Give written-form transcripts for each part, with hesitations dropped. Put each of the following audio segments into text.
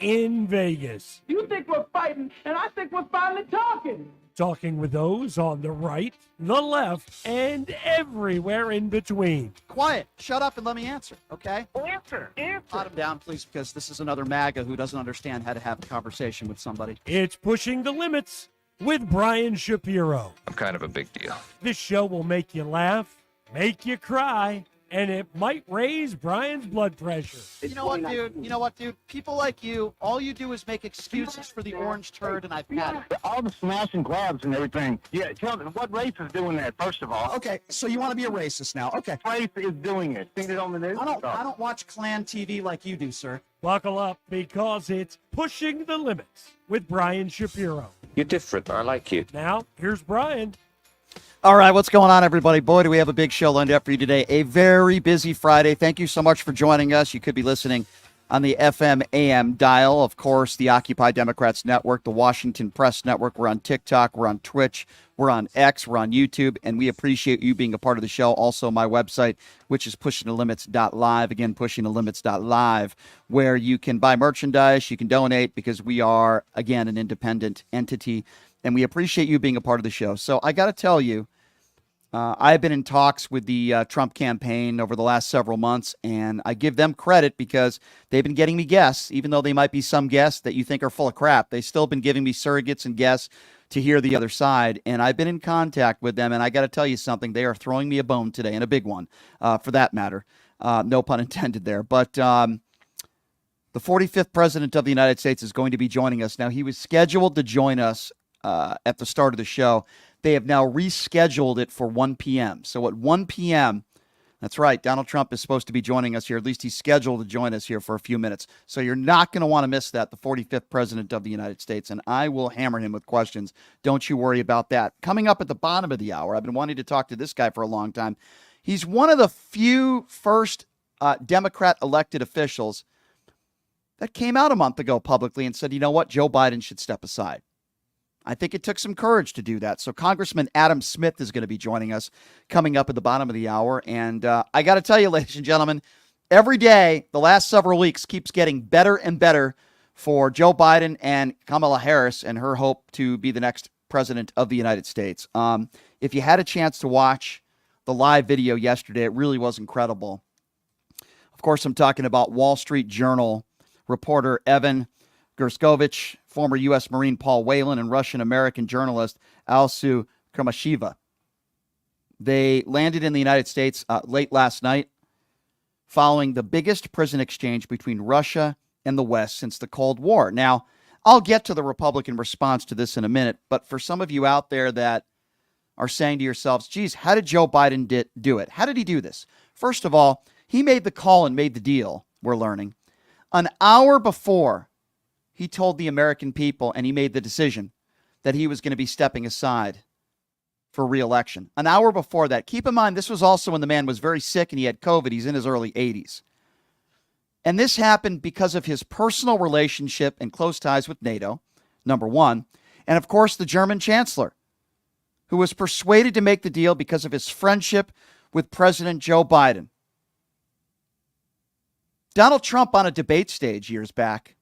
in Vegas. You think we're fighting, and I think we're finally talking. Talking with those on the right, the left, and everywhere in between. Quiet. Shut up and let me answer, okay? Answer. Pot him down, please, because this is another MAGA who doesn't understand how to have a conversation with somebody. It's Pushing the Limits with Brian Shapiro. I'm kind of a big deal. This show will make you laugh, make you cry, and it might raise Brian's blood pressure. You know what, dude? People like you, all you do is make excuses for the orange turd, and I've had it. All the smash and grabs and everything. Yeah, tell me, what race is doing that, first of all? Okay, so you want to be a racist now. Okay. Race is doing it. Seen it on the news? I don't watch Klan TV like you do, sir. Buckle up, because it's Pushing the Limits with Brian Shapiro. You're different. I like you. Now, here's Brian. All right, what's going on, everybody? Boy, do we have a big show lined up for you today. A very busy Friday. Thank you so much for joining us. You could be listening on the FM AM dial. Of course, the Occupy Democrats Network, the Washington Press Network. We're on TikTok. We're on Twitch. We're on X. We're on YouTube. And we appreciate you being a part of the show. Also, my website, which is pushingthelimits.live. Again, pushingthelimits.live, where you can buy merchandise. You can donate because we are, again, an independent entity. And we appreciate you being a part of the show. So I got to tell you, I've been in talks with the Trump campaign over the last several months, and I give them credit because they've been getting me guests, even though they might be some guests that you think are full of crap. They've still been giving me surrogates and guests to hear the other side, and I've been in contact with them, and I got to tell you something. They are throwing me a bone today, and a big one, for that matter. No pun intended there. But the 45th President of the United States is going to be joining us. Now, he was scheduled to join us at the start of the show. They have now rescheduled it for 1 p.m. So at 1 p.m., that's right, Donald Trump is supposed to be joining us here. At least he's scheduled to join us here for a few minutes. So you're not going to want to miss that, the 45th President of the United States. And I will hammer him with questions. Don't you worry about that. Coming up at the bottom of the hour, I've been wanting to talk to this guy for a long time. He's one of the few first Democrat elected officials that came out a month ago publicly and said, you know what, Joe Biden should step aside. I think it took some courage to do that. So Congressman Adam Smith is going to be joining us coming up at the bottom of the hour. And I got to tell you, ladies and gentlemen, every day, the last several weeks, keeps getting better and better for Joe Biden and Kamala Harris and her hope to be the next president of the United States. If you had a chance to watch the live video yesterday, it really was incredible. Of course, I'm talking about Wall Street Journal reporter Evan Gershkovich, former U.S. Marine Paul Whelan, and Russian-American journalist Alsu Kurmashiva. They landed in the United States late last night following the biggest prison exchange between Russia and the West since the Cold War. Now, I'll get to the Republican response to this in a minute, but for some of you out there that are saying to yourselves, geez, how did Joe Biden do it? How did he do this? First of all, he made the call and made the deal, we're learning, an hour before he told the American people and he made the decision that he was going to be stepping aside for re-election. An hour before that. Keep in mind, this was also when the man was very sick and he had COVID. He's in his early 80s. And this happened because of his personal relationship and close ties with NATO, number one. And of course, the German chancellor, who was persuaded to make the deal because of his friendship with President Joe Biden. Donald Trump on a debate stage years back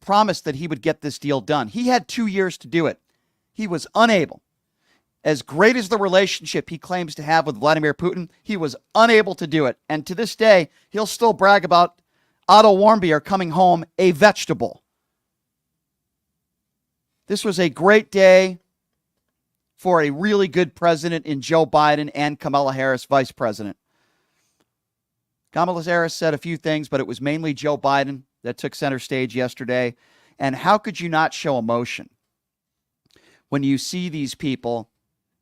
promised that he would get this deal done. He had 2 years to do it. He was unable. As great as the relationship he claims to have with Vladimir Putin, he was unable to do it. And to this day, he'll still brag about Otto Warmbier coming home a vegetable. This was a great day for a really good president in Joe Biden and Kamala Harris, vice president. Kamala Harris said a few things, but it was mainly Joe Biden that took center stage yesterday. And how could you not show emotion when you see these people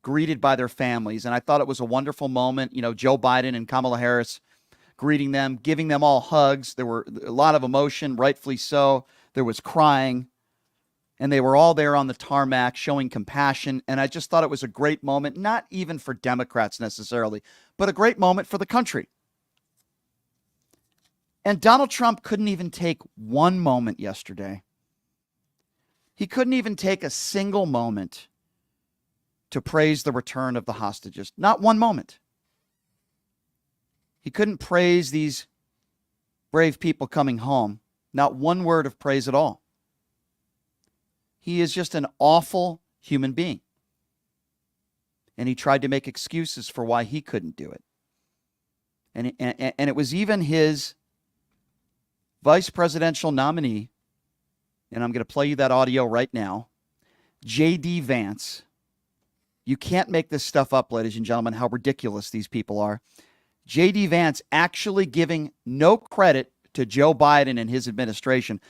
greeted by their families? And I thought it was a wonderful moment. You know, Joe Biden and Kamala Harris greeting them, giving them all hugs. There were a lot of emotion, rightfully so. There was crying. And they were all there on the tarmac showing compassion. And I just thought it was a great moment, not even for Democrats necessarily, but a great moment for the country. And Donald Trump couldn't even take one moment yesterday. He couldn't even take a single moment to praise the return of the hostages. Not one moment. He couldn't praise these brave people coming home. Not one word of praise at all. He is just an awful human being. And he tried to make excuses for why he couldn't do it. And it was even his vice presidential nominee, and I'm going to play you that audio right now, J.D. Vance. You can't make this stuff up, ladies and gentlemen, how ridiculous these people are. J.D. Vance actually giving no credit to Joe Biden and his administration,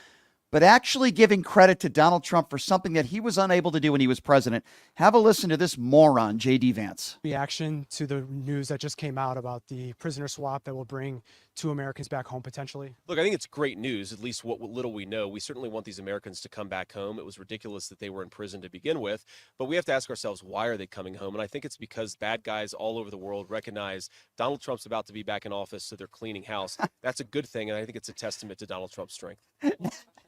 but actually giving credit to Donald Trump for something that he was unable to do when he was president. Have a listen to this moron, J.D. Vance. Reaction to the news that just came out about the prisoner swap that will bring 2 Americans back home potentially? Look, I think it's great news, at least what little we know. We certainly want these Americans to come back home. It was ridiculous that they were in prison to begin with, but we have to ask ourselves, why are they coming home? And I think it's because bad guys all over the world recognize Donald Trump's about to be back in office, so they're cleaning house. That's a good thing, and I think it's a testament to Donald Trump's strength.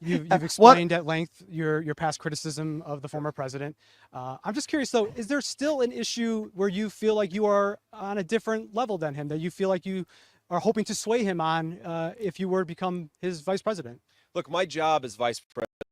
You've explained at length your past criticism of the former president. I'm just curious, though, is there still an issue where you feel like you are on a different level than him, that you feel like you are hoping to sway him on if you were to become his vice president? Look, my job as vice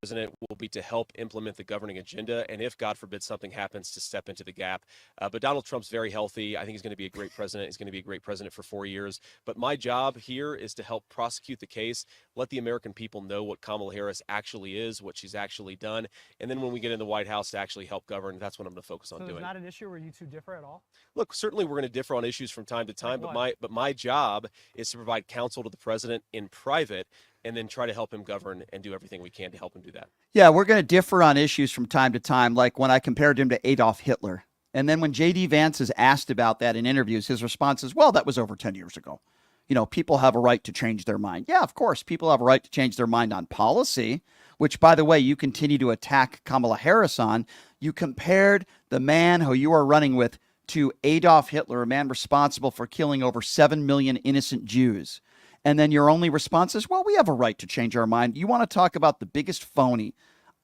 president will be to help implement the governing agenda, and if, God forbid, something happens, to step into the gap. But Donald Trump's very healthy. I think he's going to be a great president. He's going to be a great president for 4 years. But my job here is to help prosecute the case, let the American people know what Kamala Harris actually is, what she's actually done, and then when we get in the White House to actually help govern, that's what I'm going to focus on doing. So there's not an issue where you two differ at all? Look, certainly we're going to differ on issues from time to time, but my job is to provide counsel to the president in private and then try to help him govern and do everything we can to help him do that. Yeah, we're going to differ on issues from time to time, like when I compared him to Adolf Hitler. And then when J.D. Vance is asked about that in interviews, his response is, well, that was over 10 years ago. You know, people have a right to change their mind. Yeah, of course, people have a right to change their mind on policy, which, by the way, you continue to attack Kamala Harris on. You compared the man who you are running with to Adolf Hitler, a man responsible for killing over 7 million innocent Jews. And then your only response is, well, we have a right to change our mind. You want to talk about the biggest phony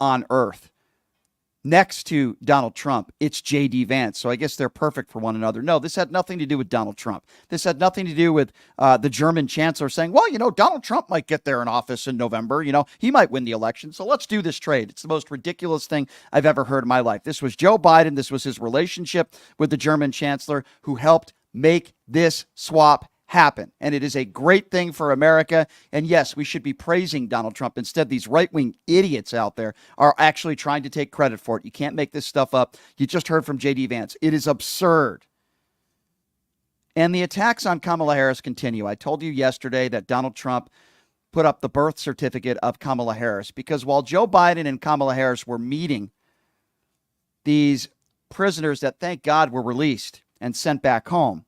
on earth. Next to Donald Trump, it's J.D. Vance. So I guess they're perfect for one another. No, this had nothing to do with Donald Trump. This had nothing to do with the German chancellor saying, well, you know, Donald Trump might get there in office in November. You know, he might win the election. So let's do this trade. It's the most ridiculous thing I've ever heard in my life. This was Joe Biden. This was his relationship with the German chancellor who helped make this swap happen. And it is a great thing for America. And yes, we should be praising Donald Trump. Instead, these right-wing idiots out there are actually trying to take credit for it. You can't make this stuff up. You just heard from J.D. Vance. It is absurd. And the attacks on Kamala Harris continue. I told you yesterday that Donald Trump put up the birth certificate of Kamala Harris because while Joe Biden and Kamala Harris were meeting these prisoners that, thank God, were released and sent back home,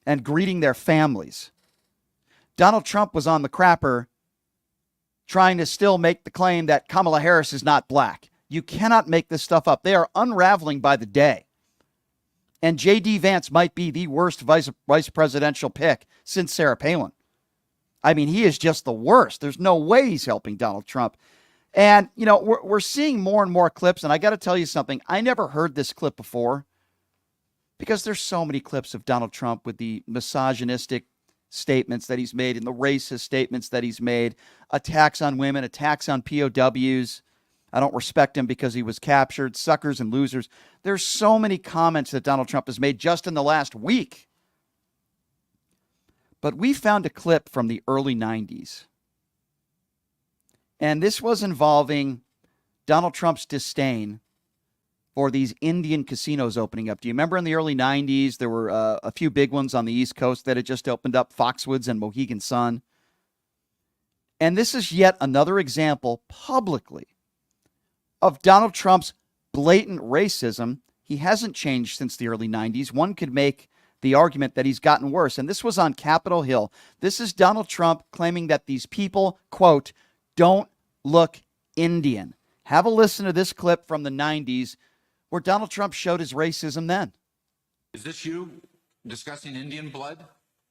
and greeting their families, Donald Trump was on the crapper trying to still make the claim that Kamala Harris is not black. You cannot make this stuff up. They are unraveling by the day. And J.D. Vance might be the worst vice presidential pick since Sarah Palin. I mean, he is just the worst. There's no way he's helping Donald Trump. And, you know, we're seeing more and more clips. And I got to tell you something. I never heard this clip before, because there's so many clips of Donald Trump with the misogynistic statements that he's made and the racist statements that he's made, attacks on women, attacks on POWs. I don't respect him because he was captured, suckers and losers. There's so many comments that Donald Trump has made just in the last week. But we found a clip from the early 90s. And this was involving Donald Trump's disdain for these Indian casinos opening up. Do you remember in the early 90s, there were a few big ones on the East Coast that had just opened up, Foxwoods and Mohegan Sun. And this is yet another example publicly of Donald Trump's blatant racism. He hasn't changed since the early 90s. One could make the argument that he's gotten worse. And this was on Capitol Hill. This is Donald Trump claiming that these people, quote, don't look Indian. Have a listen to this clip from the 90s where Donald Trump showed his racism then. Is this you discussing Indian blood?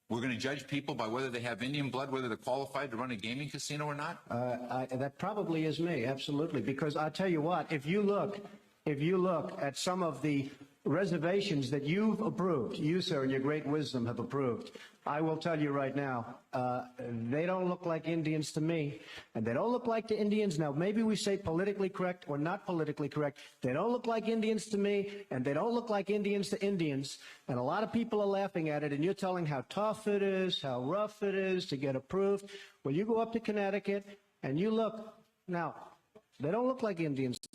We're going to judge people by whether they have Indian blood, whether they're qualified to run a gaming casino or not? That probably is me, absolutely. Because I tell you what, if you look at some of the reservations that you've approved, you, sir, in your great wisdom have approved, I will tell you right now, they don't look like Indians to me, and they don't look like the Indians. Now, maybe we say politically correct or not politically correct. They don't look like Indians to me, and they don't look like Indians to Indians, and a lot of people are laughing at it, and you're telling how tough it is, how rough it is to get approved. Well, you go up to Connecticut, and you look. Now, they don't look like Indians to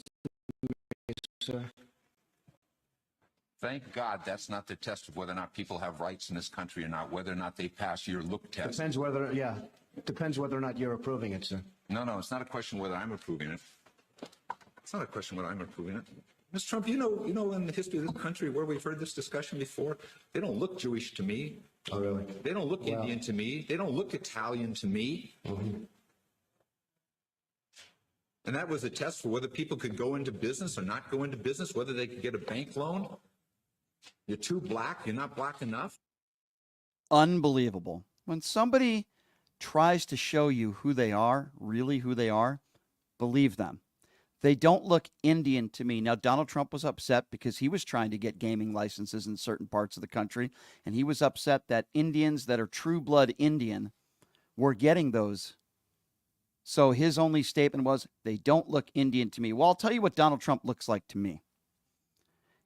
me, sir. Thank God that's not the test of whether or not people have rights in this country or not, whether or not they pass your look test. Depends whether, yeah, it depends whether or not you're approving it, sir. No, it's not a question whether I'm approving it. It's not a question whether I'm approving it. Mr. Trump, you know, in the history of this country where we've heard this discussion before, they don't look Jewish to me. Oh, really? They don't look Indian to me. They don't look Italian to me. Mm-hmm. And that was a test for whether people could go into business or not go into business, whether they could get a bank loan. You're too black. You're not black enough. Unbelievable. When somebody tries to show you who they are, really who they are, believe them. They don't look Indian to me. Now, Donald Trump was upset because he was trying to get gaming licenses in certain parts of the country, and he was upset that Indians that are true blood Indian were getting those. So his only statement was, they don't look Indian to me. Well, I'll tell you what Donald Trump looks like to me.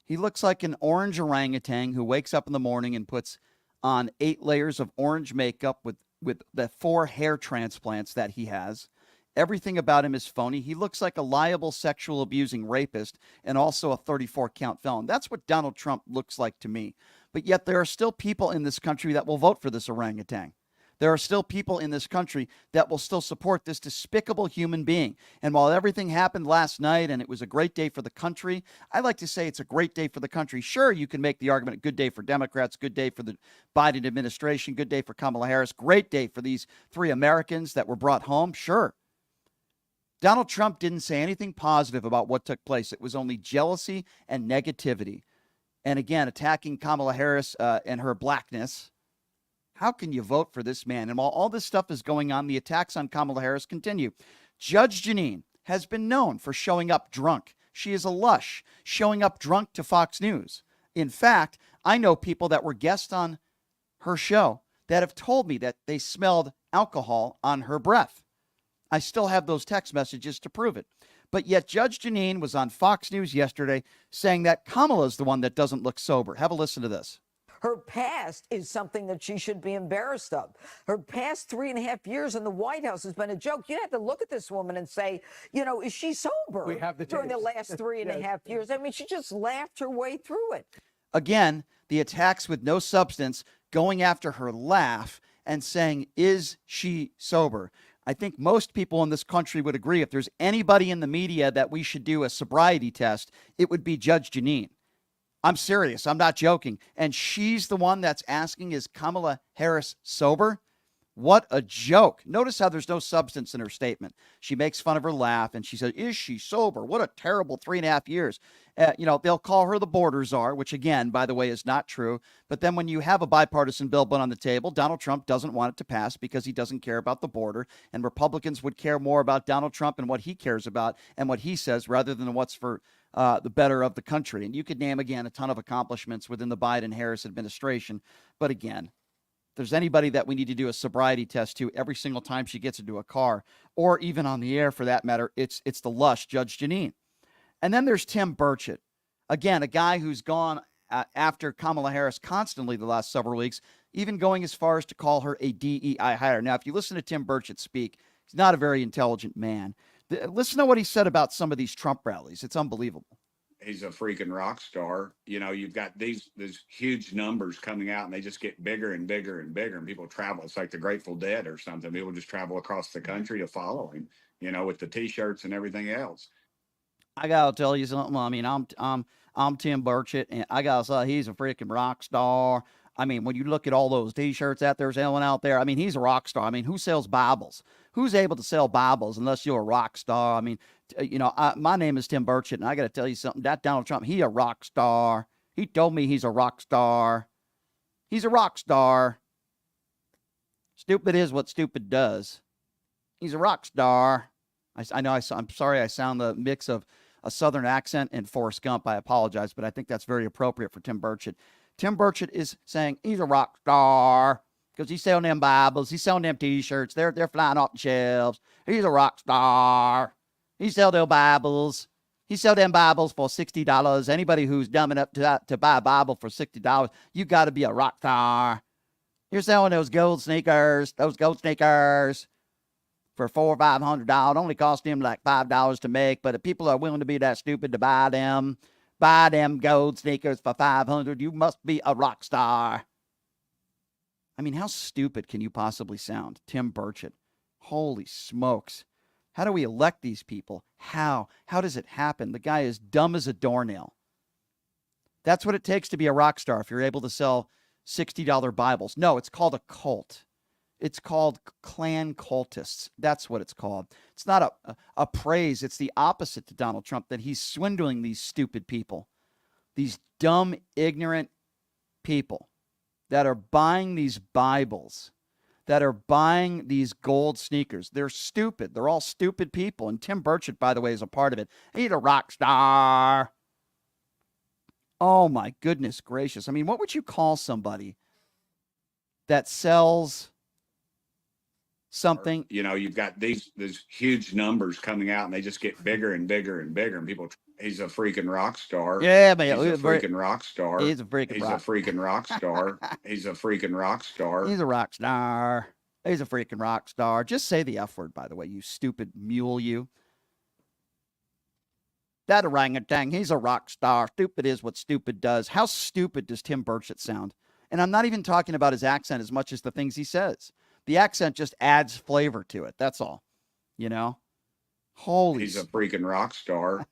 He looks like an orange orangutan who wakes up in the morning and puts on 8 layers of orange makeup with the 4 hair transplants that he has. Everything about him is phony. He looks like a liable sexual abusing rapist and also a 34-count felon. That's what Donald Trump looks like to me. But yet there are still people in this country that will vote for this orangutan. There are still people in this country that will still support this despicable human being. And while everything happened last night and it was a great day for the country, I like to say it's a great day for the country. Sure, you can make the argument, good day for Democrats, good day for the Biden administration, good day for Kamala Harris, great day for these 3 Americans that were brought home. Sure. Donald Trump didn't say anything positive about what took place. It was only jealousy and negativity. And again, attacking Kamala Harris and her blackness. How can you vote for this man? And while all this stuff is going on, the attacks on Kamala Harris continue. Judge Jeanine has been known for showing up drunk. She is a lush, showing up drunk to Fox News. In fact, I know people that were guests on her show that have told me that they smelled alcohol on her breath. I still have those text messages to prove it. But yet Judge Jeanine was on Fox News yesterday saying that Kamala's the one that doesn't look sober. Have a listen to this. Her past is something that she should be embarrassed of. Her past 3.5 years in the White House has been a joke. You have to look at this woman and say, you know, is she sober We have the during the tapes. last 3.5 years? I mean, she just laughed her way through it. Again, the attacks with no substance, going after her laugh and saying, is she sober? I think most people in this country would agree if there's anybody in the media that we should do a sobriety test, it would be Judge Jeanine. I'm serious. I'm not joking. And she's the one that's asking, is Kamala Harris sober? What a joke. Notice how there's no substance in her statement. She makes fun of her laugh and she says, is she sober? What a terrible 3.5 years. They'll call her the border czar, which again, by the way, is not true. But then when you have a bipartisan bill put on the table, Donald Trump doesn't want it to pass because he doesn't care about the border. And Republicans would care more about Donald Trump and what he cares about and what he says rather than what's for the better of the country. And you could name, again, a ton of accomplishments within the Biden-Harris administration. But again, if there's anybody that we need to do a sobriety test to every single time she gets into a car, or even on the air for that matter, it's the lush Judge Jeanine. And then there's Tim Burchett. Again, a guy who's gone after Kamala Harris constantly the last several weeks, even going as far as to call her a DEI hire. Now, if you listen to Tim Burchett speak, he's not a very intelligent man. Listen to what he said about some of these Trump rallies. It's unbelievable. He's a freaking rock star. You know, you've got these huge numbers coming out and they just get bigger and bigger and bigger. And people travel. It's like the Grateful Dead or something. People just travel across the country to follow him, you know, with the T-shirts and everything else. I gotta tell you something. I mean, I'm Tim Burchett, and I gotta say he's a freaking rock star. I mean, when you look at all those T-shirts out there selling out there, I mean, he's a rock star. I mean, who sells Bibles? Who's able to sell Bibles unless you're a rock star? I mean, my name is Tim Burchett, and I got to tell you something. That Donald Trump, he a rock star. He told me he's a rock star. He's a rock star. Stupid is what stupid does. He's a rock star. I'm sorry I sound the mix of a Southern accent in Forrest Gump. I apologize, but I think that's very appropriate for Tim Burchett. Tim Burchett is saying he's a rock star because he's selling them Bibles. He's selling them T-shirts. They're flying off the shelves. He's a rock star. He sell their Bibles. He sell them Bibles for $60. Anybody who's dumb enough to buy a Bible for $60, you got to be a rock star. You're selling those gold sneakers for $400 or $500. It only cost him like $5 to make, but if people are willing to be that stupid to buy them gold sneakers for $500, you must be a rock star. I mean, how stupid can you possibly sound? Tim Burchett. Holy smokes. How do we elect these people? How? How does it happen? The guy is dumb as a doornail. That's what it takes to be a rock star if you're able to sell $60 Bibles. No, it's called a cult. It's called clan cultists. That's what it's called. It's not a praise. It's the opposite to Donald Trump, that he's swindling these stupid people, these dumb, ignorant people that are buying these Bibles, that are buying these gold sneakers. They're stupid. They're all stupid people. And Tim Burchett, by the way, is a part of it. He's a rock star. Oh, my goodness gracious. I mean, what would you call somebody that sells something? You know, you've got these huge numbers coming out, and they just get bigger and bigger and bigger. And people, he's a freaking rock star. Yeah, man. He's a freaking rock star. He's a freaking He's rock. a freaking rock star. He's a freaking rock star. He's a rock star. He's a freaking rock star. Just say the F word, by the way, you stupid mule, you. That orangutan, he's a rock star. Stupid is what stupid does. How stupid does Tim Burchett sound? And I'm not even talking about his accent as much as the things he says. The accent just adds flavor to it. That's all. You know? Holy. He's a freaking rock star.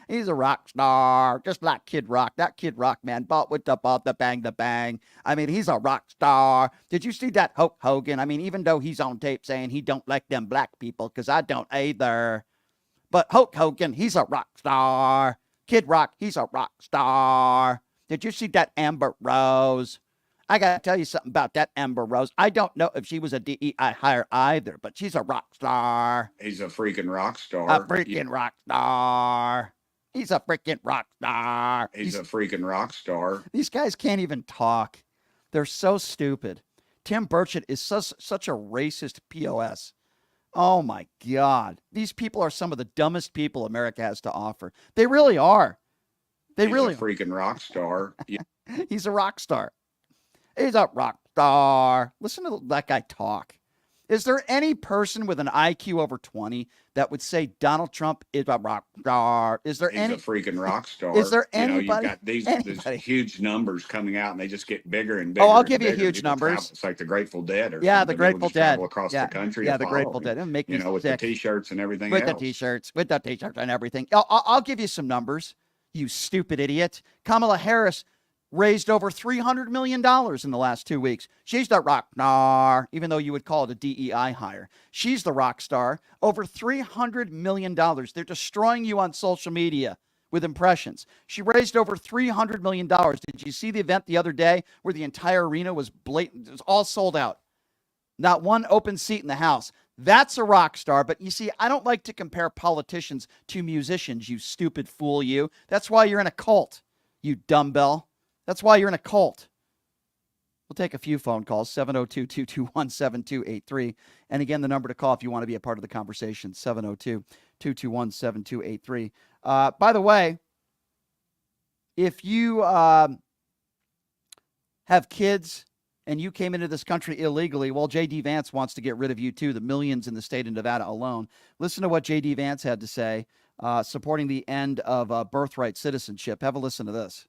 He's a rock star, just like Kid Rock. That Kid Rock, man, bought with the bang. I mean, he's a rock star. Did you see that Hulk Hogan? I mean, even though he's on tape saying he don't like them black people, because I don't either. But Hulk Hogan, he's a rock star. Kid Rock, he's a rock star. Did you see that Amber Rose? I got to tell you something about that Amber Rose. I don't know if she was a DEI hire either, but she's a rock star. He's a freaking rock star. A freaking rock star. He's a freaking rock star. He's a freaking rock star. These guys can't even talk. They're so stupid. Tim Burchett is such a racist POS. Oh, my God. These people are some of the dumbest people America has to offer. They really are. He's a freaking rock star. He's a rock star. He's a rock star. Listen to that guy talk. Is there any person with an IQ over 20 that would say Donald Trump is a rock star? Is there He's any? a freaking rock star. Is there You know, anybody? you've got these huge numbers coming out, and they just get bigger and Oh, bigger. I'll and give you bigger. huge People numbers. travel. It's like the Grateful Dead, or Yeah, something. the People Grateful just Dead. travel across Yeah, the country. yeah, to the follow Grateful him. Dead. It'll make You me know, with sick. the T-shirts and everything With else. the T-shirts and everything. I'll give you some numbers, you stupid idiot. Kamala Harris raised over $300 million in the last 2 weeks. She's the rock star, even though you would call it a DEI hire. She's the rock star. Over $300 million. They're destroying you on social media with impressions. She raised over $300 million. Did you see the event the other day where the entire arena was blatant? It was all sold out. Not one open seat in the house. That's a rock star. But you see, I don't like to compare politicians to musicians, you stupid fool, you. That's why you're in a cult, you dumbbell. That's why you're in a cult. We'll take a few phone calls, 702-221-7283. And again, the number to call if you want to be a part of the conversation, 702-221-7283. By the way, if you have kids and you came into this country illegally, well, J.D. Vance wants to get rid of you too, the millions in the state of Nevada alone. Listen to what J.D. Vance had to say, supporting the end of birthright citizenship. Have a listen to this.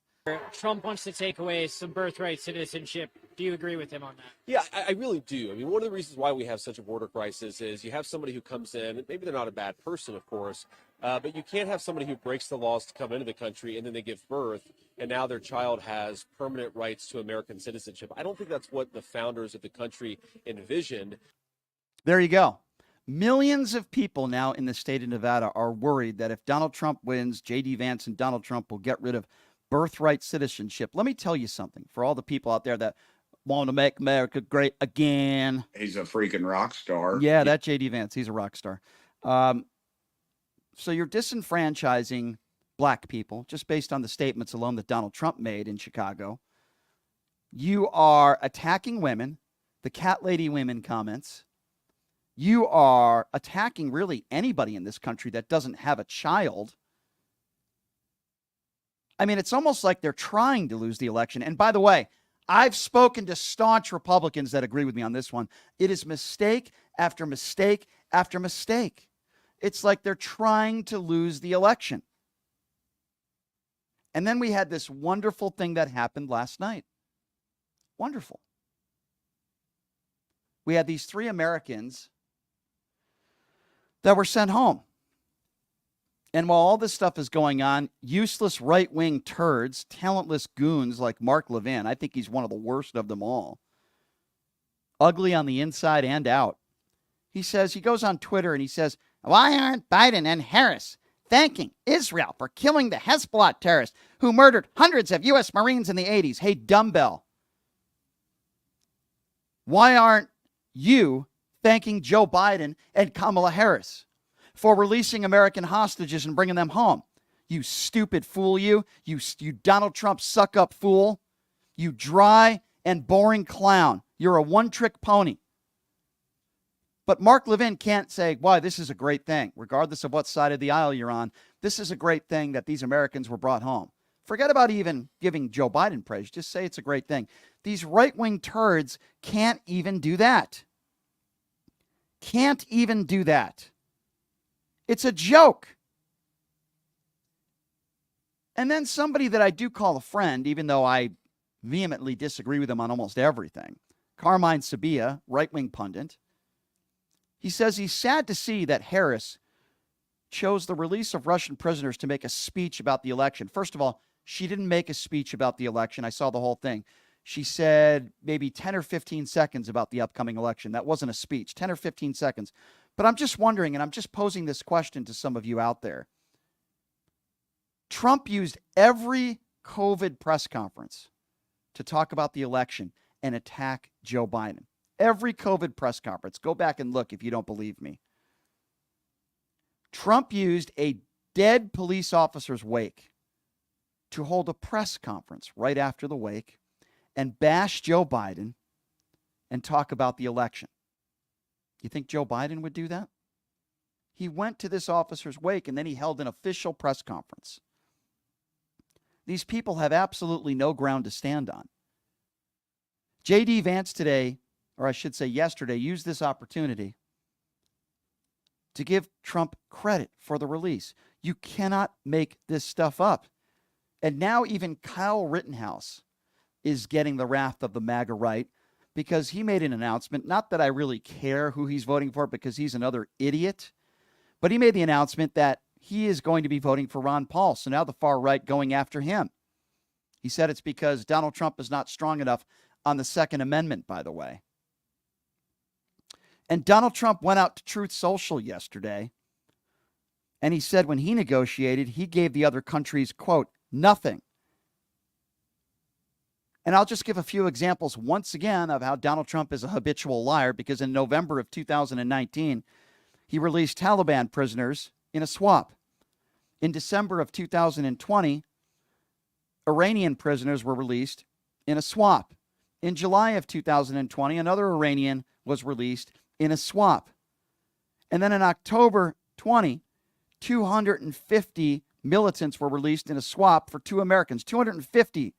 Trump wants to take away some birthright citizenship. Do you agree with him on that? Yeah, I really do. I mean, one of the reasons why we have such a border crisis is you have somebody who comes in, maybe they're not a bad person, of course, but you can't have somebody who breaks the laws to come into the country and then they give birth, and now their child has permanent rights to American citizenship. I don't think that's what the founders of the country envisioned. There you go. Millions of people now in the state of Nevada are worried that if Donald Trump wins, J.D. Vance and Donald Trump will get rid of birthright citizenship. Let me tell you something for all the people out there that want to make America great again. He's a freaking rock star. Yeah, that J.D. Vance, he's a rock star. So you're disenfranchising black people just based on the statements alone that Donald Trump made in Chicago. You are attacking women, the cat lady women comments. You are attacking really anybody in this country that doesn't have a child. I mean, it's almost like they're trying to lose the election. And by the way, I've spoken to staunch Republicans that agree with me on this one. It is mistake after mistake after mistake. It's like they're trying to lose the election. And then we had this wonderful thing that happened last night. Wonderful. We had these 3 Americans that were sent home. And while all this stuff is going on, useless right-wing turds, talentless goons like Mark Levin, I think he's one of the worst of them all, ugly on the inside and out. He goes on Twitter and he says, why aren't Biden and Harris thanking Israel for killing the Hezbollah terrorists who murdered hundreds of U.S. Marines in the 80s? Hey, dumbbell. Why aren't you thanking Joe Biden and Kamala Harris for releasing American hostages and bringing them home? You stupid fool, you Donald Trump suck-up fool. You dry and boring clown. You're a one-trick pony. But Mark Levin can't say, why, this is a great thing. Regardless of what side of the aisle you're on, this is a great thing that these Americans were brought home. Forget about even giving Joe Biden praise. Just say it's a great thing. These right-wing turds can't even do that. Can't even do that. It's a joke. And then somebody that I do call a friend, even though I vehemently disagree with him on almost everything, Carmine Sabia, right-wing pundit, he says he's sad to see that Harris chose the release of Russian prisoners to make a speech about the election. First of all, she didn't make a speech about the election. I saw the whole thing. She said maybe 10 or 15 seconds about the upcoming election. That wasn't a speech, 10 or 15 seconds. But I'm just wondering, and I'm just posing this question to some of you out there. Trump used every COVID press conference to talk about the election and attack Joe Biden. Every COVID press conference. Go back and look if you don't believe me. Trump used a dead police officer's wake to hold a press conference right after the wake and bash Joe Biden and talk about the election. You think Joe Biden would do that? He went to this officer's wake and then he held an official press conference. These people have absolutely no ground to stand on. J.D. Vance today, or I should say yesterday, used this opportunity to give Trump credit for the release. You cannot make this stuff up. And now even Kyle Rittenhouse is getting the wrath of the MAGA right because he made an announcement, not that I really care who he's voting for because he's another idiot, but he made the announcement that he is going to be voting for Ron Paul. So now the far right going after him. He said it's because Donald Trump is not strong enough on the Second Amendment, by the way. And Donald Trump went out to Truth Social yesterday, and he said when he negotiated, he gave the other countries, quote, nothing. And I'll just give a few examples once again of how Donald Trump is a habitual liar, because in November of 2019, he released Taliban prisoners in a swap. In December of 2020, Iranian prisoners were released in a swap. In July of 2020, another Iranian was released in a swap. And then in October 20, 250 militants were released in a swap for 2 Americans. 250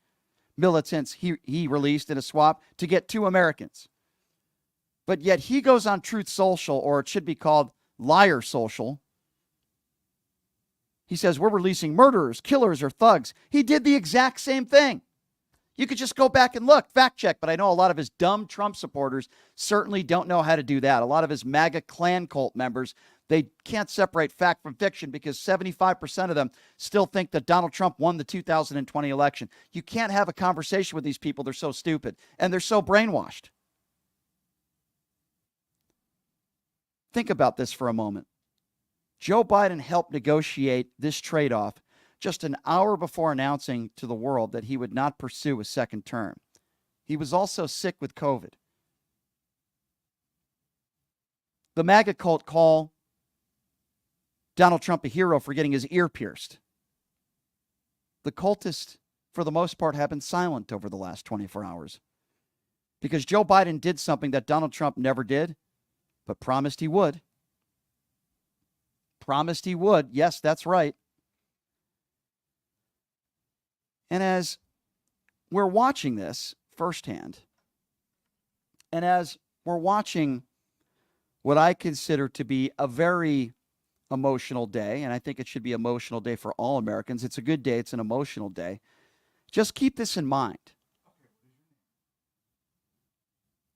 militants he released in a swap to get 2 Americans. But yet he goes on Truth Social, or it should be called Liar Social. He says, we're releasing murderers, killers, or thugs. He did the exact same thing. You could just go back and look, fact check, but I know a lot of his dumb Trump supporters certainly don't know how to do that. A lot of his MAGA clan cult members, they can't separate fact from fiction because 75% of them still think that Donald Trump won the 2020 election. You can't have a conversation with these people. They're so stupid and they're so brainwashed. Think about this for a moment. Joe Biden helped negotiate this trade-off just an hour before announcing to the world that he would not pursue a second term. He was also sick with COVID. The MAGA cult call Donald Trump a hero for getting his ear pierced. The cultists, for the most part, have been silent over the last 24 hours because Joe Biden did something that Donald Trump never did, but promised he would. Promised he would. Yes, that's right. And as we're watching this firsthand, and as we're watching what I consider to be a very emotional day, and I think it should be an emotional day for all Americans. It's a good day. It's an emotional day. Just keep this in mind.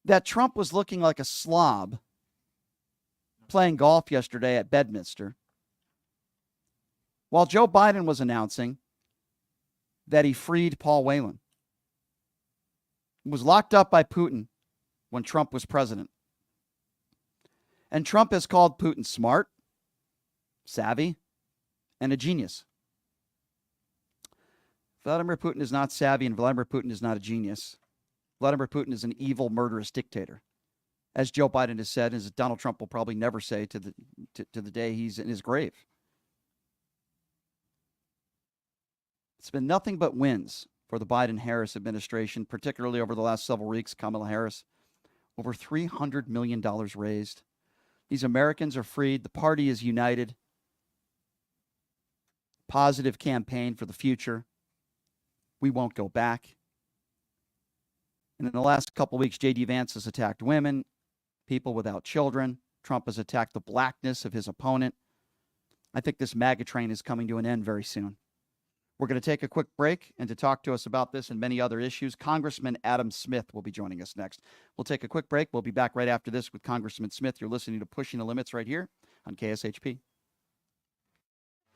That Trump was looking like a slob playing golf yesterday at Bedminster, while Joe Biden was announcing that he freed Paul Whelan, who was locked up by Putin when Trump was president. And Trump has called Putin smart, savvy, and a genius. Vladimir Putin is not savvy, and Vladimir Putin is not a genius. Vladimir Putin is an evil, murderous dictator, as Joe Biden has said, as Donald Trump will probably never say to the day he's in his grave. It's been nothing but wins for the Biden-Harris administration, particularly over the last several weeks. Kamala Harris, over $300 million raised. These Americans are freed. The party is united. Positive campaign for the future. We won't go back. And in the last couple of weeks, J.D. Vance has attacked women, people without children. Trump has attacked the blackness of his opponent. I think this MAGA train is coming to an end very soon. We're going to take a quick break, and to talk to us about this and many other issues, Congressman Adam Smith will be joining us next. We'll take a quick break. We'll be back right after this with Congressman Smith. You're listening to Pushing the Limits right here on KSHP.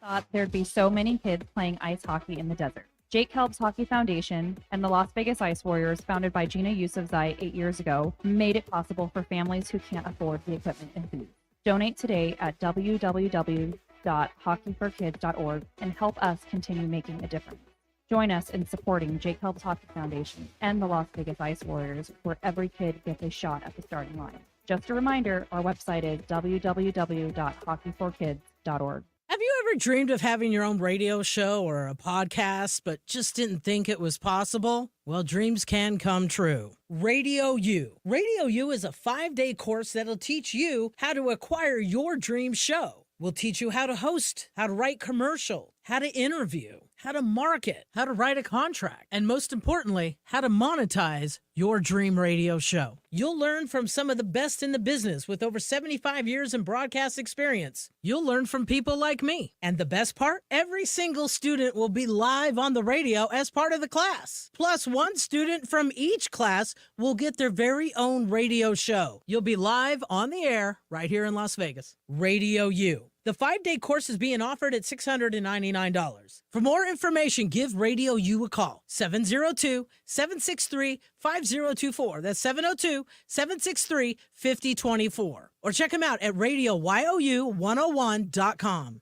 Thought there'd be so many kids playing ice hockey in the desert. Jake Helps Hockey Foundation and the Las Vegas Ice Warriors, founded by Gina Yusufzai 8 years ago, made it possible for families who can't afford the equipment and food. Donate today at www.hockeyforkids.org and help us continue making a difference. Join us in supporting Jake Helps Hockey Foundation and the Las Vegas Ice Warriors, where every kid gets a shot at the starting line. Just a reminder, our website is www.hockeyforkids.org. Have you ever dreamed of having your own radio show or a podcast, but just didn't think it was possible? Well, dreams can come true. Radio U. Radio U is a 5-day course that'll teach you how to acquire your dream show. We'll teach you how to host, how to write commercial, how to interview, how to market, how to write a contract, and most importantly, how to monetize your dream radio show. You'll learn from some of the best in the business with over 75 years in broadcast experience. You'll learn from people like me. And the best part? Every single student will be live on the radio as part of the class. Plus, one student from each class will get their very own radio show. You'll be live on the air right here in Las Vegas. Radio U. The 5-day course is being offered at $699. For more information, give Radio U a call. 702-763-5024. That's 702-763-5024. Or check them out at radioyou101.com.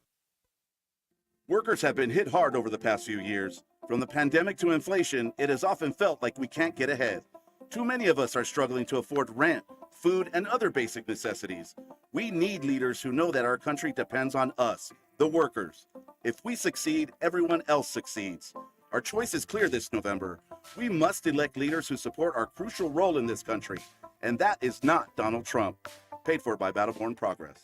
Workers have been hit hard over the past few years. From the pandemic to inflation, it has often felt like we can't get ahead. Too many of us are struggling to afford rent, food, and other basic necessities. We need leaders who know that our country depends on us, the workers. If we succeed, everyone else succeeds. Our choice is clear this November. We must elect leaders who support our crucial role in this country. And that is not Donald Trump. Paid for by Battleborn Progress.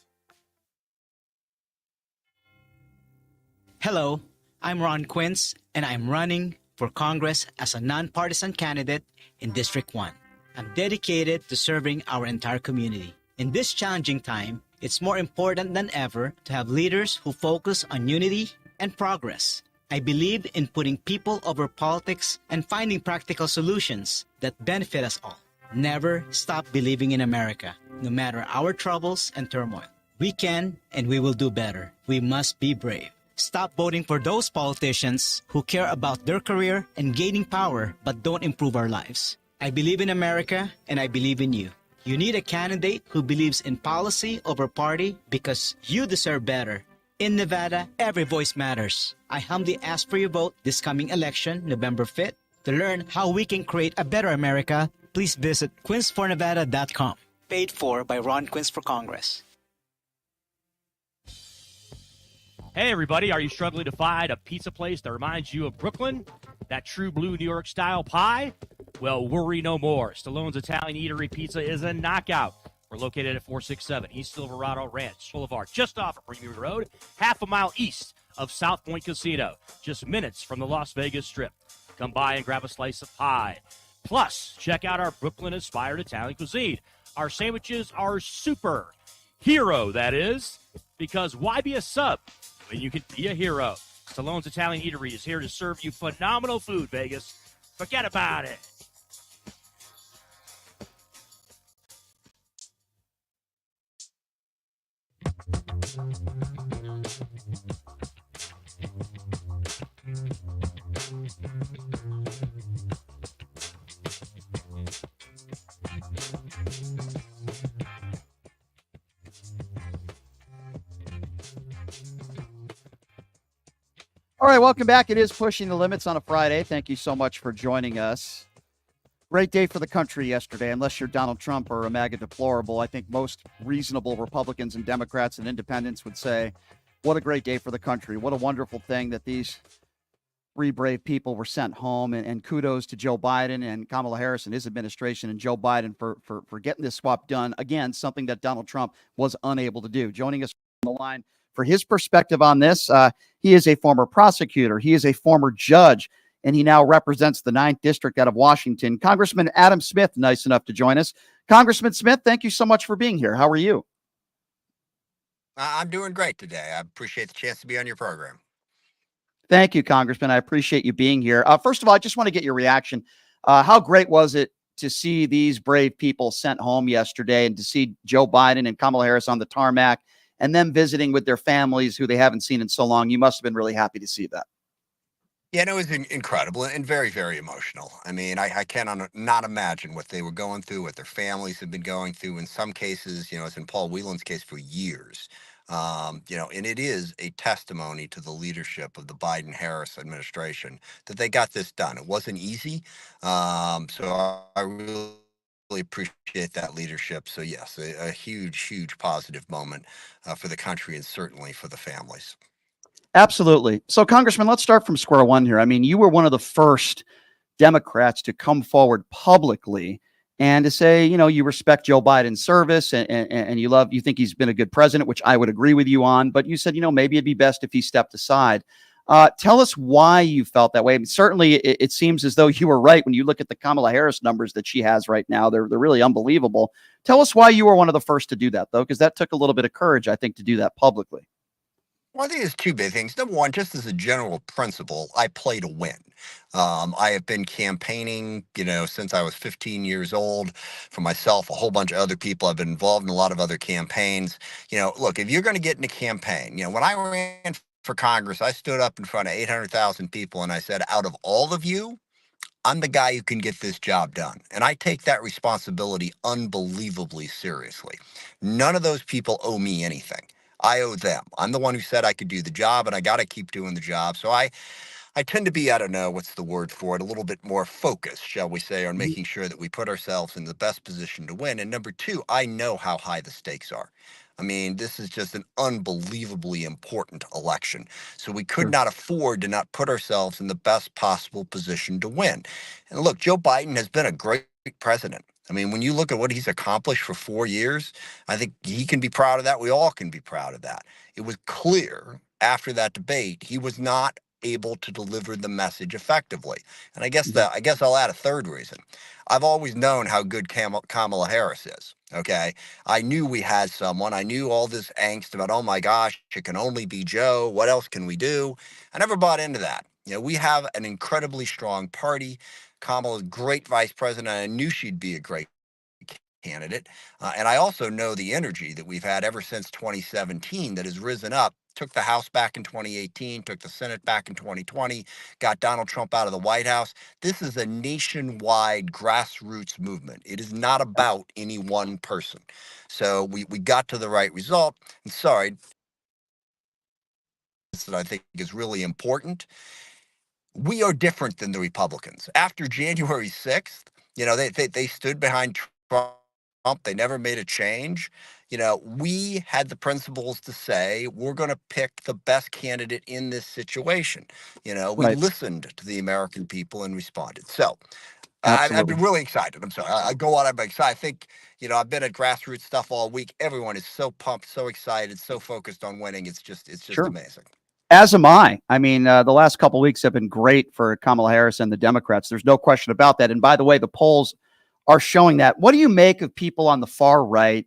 Hello, I'm Ron Quince, and I'm running for Congress as a nonpartisan candidate in District 1. I'm dedicated to serving our entire community. In this challenging time, it's more important than ever to have leaders who focus on unity and progress. I believe in putting people over politics and finding practical solutions that benefit us all. Never stop believing in America, no matter our troubles and turmoil. We can and we will do better. We must be brave. Stop voting for those politicians who care about their career and gaining power but don't improve our lives. I believe in America and I believe in you. You need a candidate who believes in policy over party because you deserve better. In Nevada, every voice matters. I humbly ask for your vote this coming election, November 5th. To learn how we can create a better America, please visit quincefornevada.com. Paid for by Ron Quince for Congress. Hey, everybody, are you struggling to find a pizza place that reminds you of Brooklyn? That true blue New York style pie? Well, worry no more. Stallone's Italian Eatery Pizza is a knockout. We're located at 467 East Silverado Ranch Boulevard, just off of Premier Road, half a mile east of South Point Casino, just minutes from the Las Vegas Strip. Come by and grab a slice of pie. Plus, check out our Brooklyn-inspired Italian cuisine. Our sandwiches are super. Hero, that is. Because why be a sub when you can be a hero? Stallone's Italian Eatery is here to serve you phenomenal food, Vegas. Forget about it. All right, welcome back. It is Pushing the Limits on a Friday. Thank you so much for joining us. Great day for the country yesterday, unless you're Donald Trump or a MAGA deplorable. I think most reasonable Republicans and Democrats and independents would say, what a great day for the country. What a wonderful thing that these three brave people were sent home. And kudos to Joe Biden and Kamala Harris and his administration and Joe Biden for getting this swap done. Again, something that Donald Trump was unable to do. Joining us on the line for his perspective on this, he is a former prosecutor. He is a former judge, and he now represents the 9th District out of Washington. Congressman Adam Smith, nice enough to join us. Congressman Smith, thank you so much for being here. How are you? I'm doing great today. I appreciate the chance to be on your program. Thank you, Congressman. I appreciate you being here. First of all, I just want to get your reaction. How great was it to see these brave people sent home yesterday and to see Joe Biden and Kamala Harris on the tarmac and them visiting with their families who they haven't seen in so long? You must have been really happy to see that. Yeah, no, it was incredible and very, very emotional. I mean, I cannot not imagine what they were going through, what their families have been going through. In some cases, as in Paul Whelan's case, for years. And it is a testimony to the leadership of the Biden-Harris administration that they got this done. It wasn't easy. So I really appreciate that leadership. So yes, a huge, huge positive moment for the country and certainly for the families. Absolutely. So, Congressman, let's start from square one here. I mean, you were one of the first Democrats to come forward publicly and to say, you respect Joe Biden's service and you think he's been a good president, which I would agree with you on. But you said, maybe it'd be best if he stepped aside. Tell us why you felt that way. I mean, certainly, it seems as though you were right when you look at the Kamala Harris numbers that she has right now. They're really unbelievable. Tell us why you were one of the first to do that, though, because that took a little bit of courage, I think, to do that publicly. Well, I think there's two big things. Number one, just as a general principle, I play to win. I have been campaigning, since I was 15 years old for myself, a whole bunch of other people. I've been involved in a lot of other campaigns. Look, if you're going to get in a campaign, when I ran for Congress, I stood up in front of 800,000 people and I said, out of all of you, I'm the guy who can get this job done. And I take that responsibility unbelievably seriously. None of those people owe me anything. I owe them. I'm the one who said I could do the job, and I got to keep doing the job. So I tend to be, I don't know, what's the word for it, a little bit more focused, shall we say, on making sure that we put ourselves in the best position to win. And number two, I know how high the stakes are. I mean, this is just an unbelievably important election. So we could not afford to not put ourselves in the best possible position to win. And look, Joe Biden has been a great president. I mean, when you look at what he's accomplished for 4 years, I think he can be proud of that. We all can be proud of that. It was clear after that debate, he was not able to deliver the message effectively. And I guess I'll add a third reason. I've always known how good Kamala Harris is. Okay. I knew we had someone. I knew all this angst about, oh my gosh, it can only be Joe. What else can we do? I never bought into that. We have an incredibly strong party. Kamala's great vice president. I knew she'd be a great candidate. And I also know the energy that we've had ever since 2017 that has risen up. Took the House back in 2018, took the Senate back in 2020, got Donald Trump out of the White House. This is a nationwide grassroots movement. It is not about any one person. So we got to the right result. And sorry, that I think is really important. We are different than the Republicans. After January 6th, they stood behind Trump They never made a change. We had the principles to say we're going to pick the best candidate in this situation. We Right. listened to the American people and responded. So I've Absolutely. been really excited. I'm sorry. I go on. I'm excited. I think, I've been at grassroots stuff all week. Everyone is so pumped, so excited, so focused on winning. It's just Sure. amazing. As am I. I mean, the last couple of weeks have been great for Kamala Harris and the Democrats. There's no question about that. And by the way, the polls are showing that. What do you make of people on the far right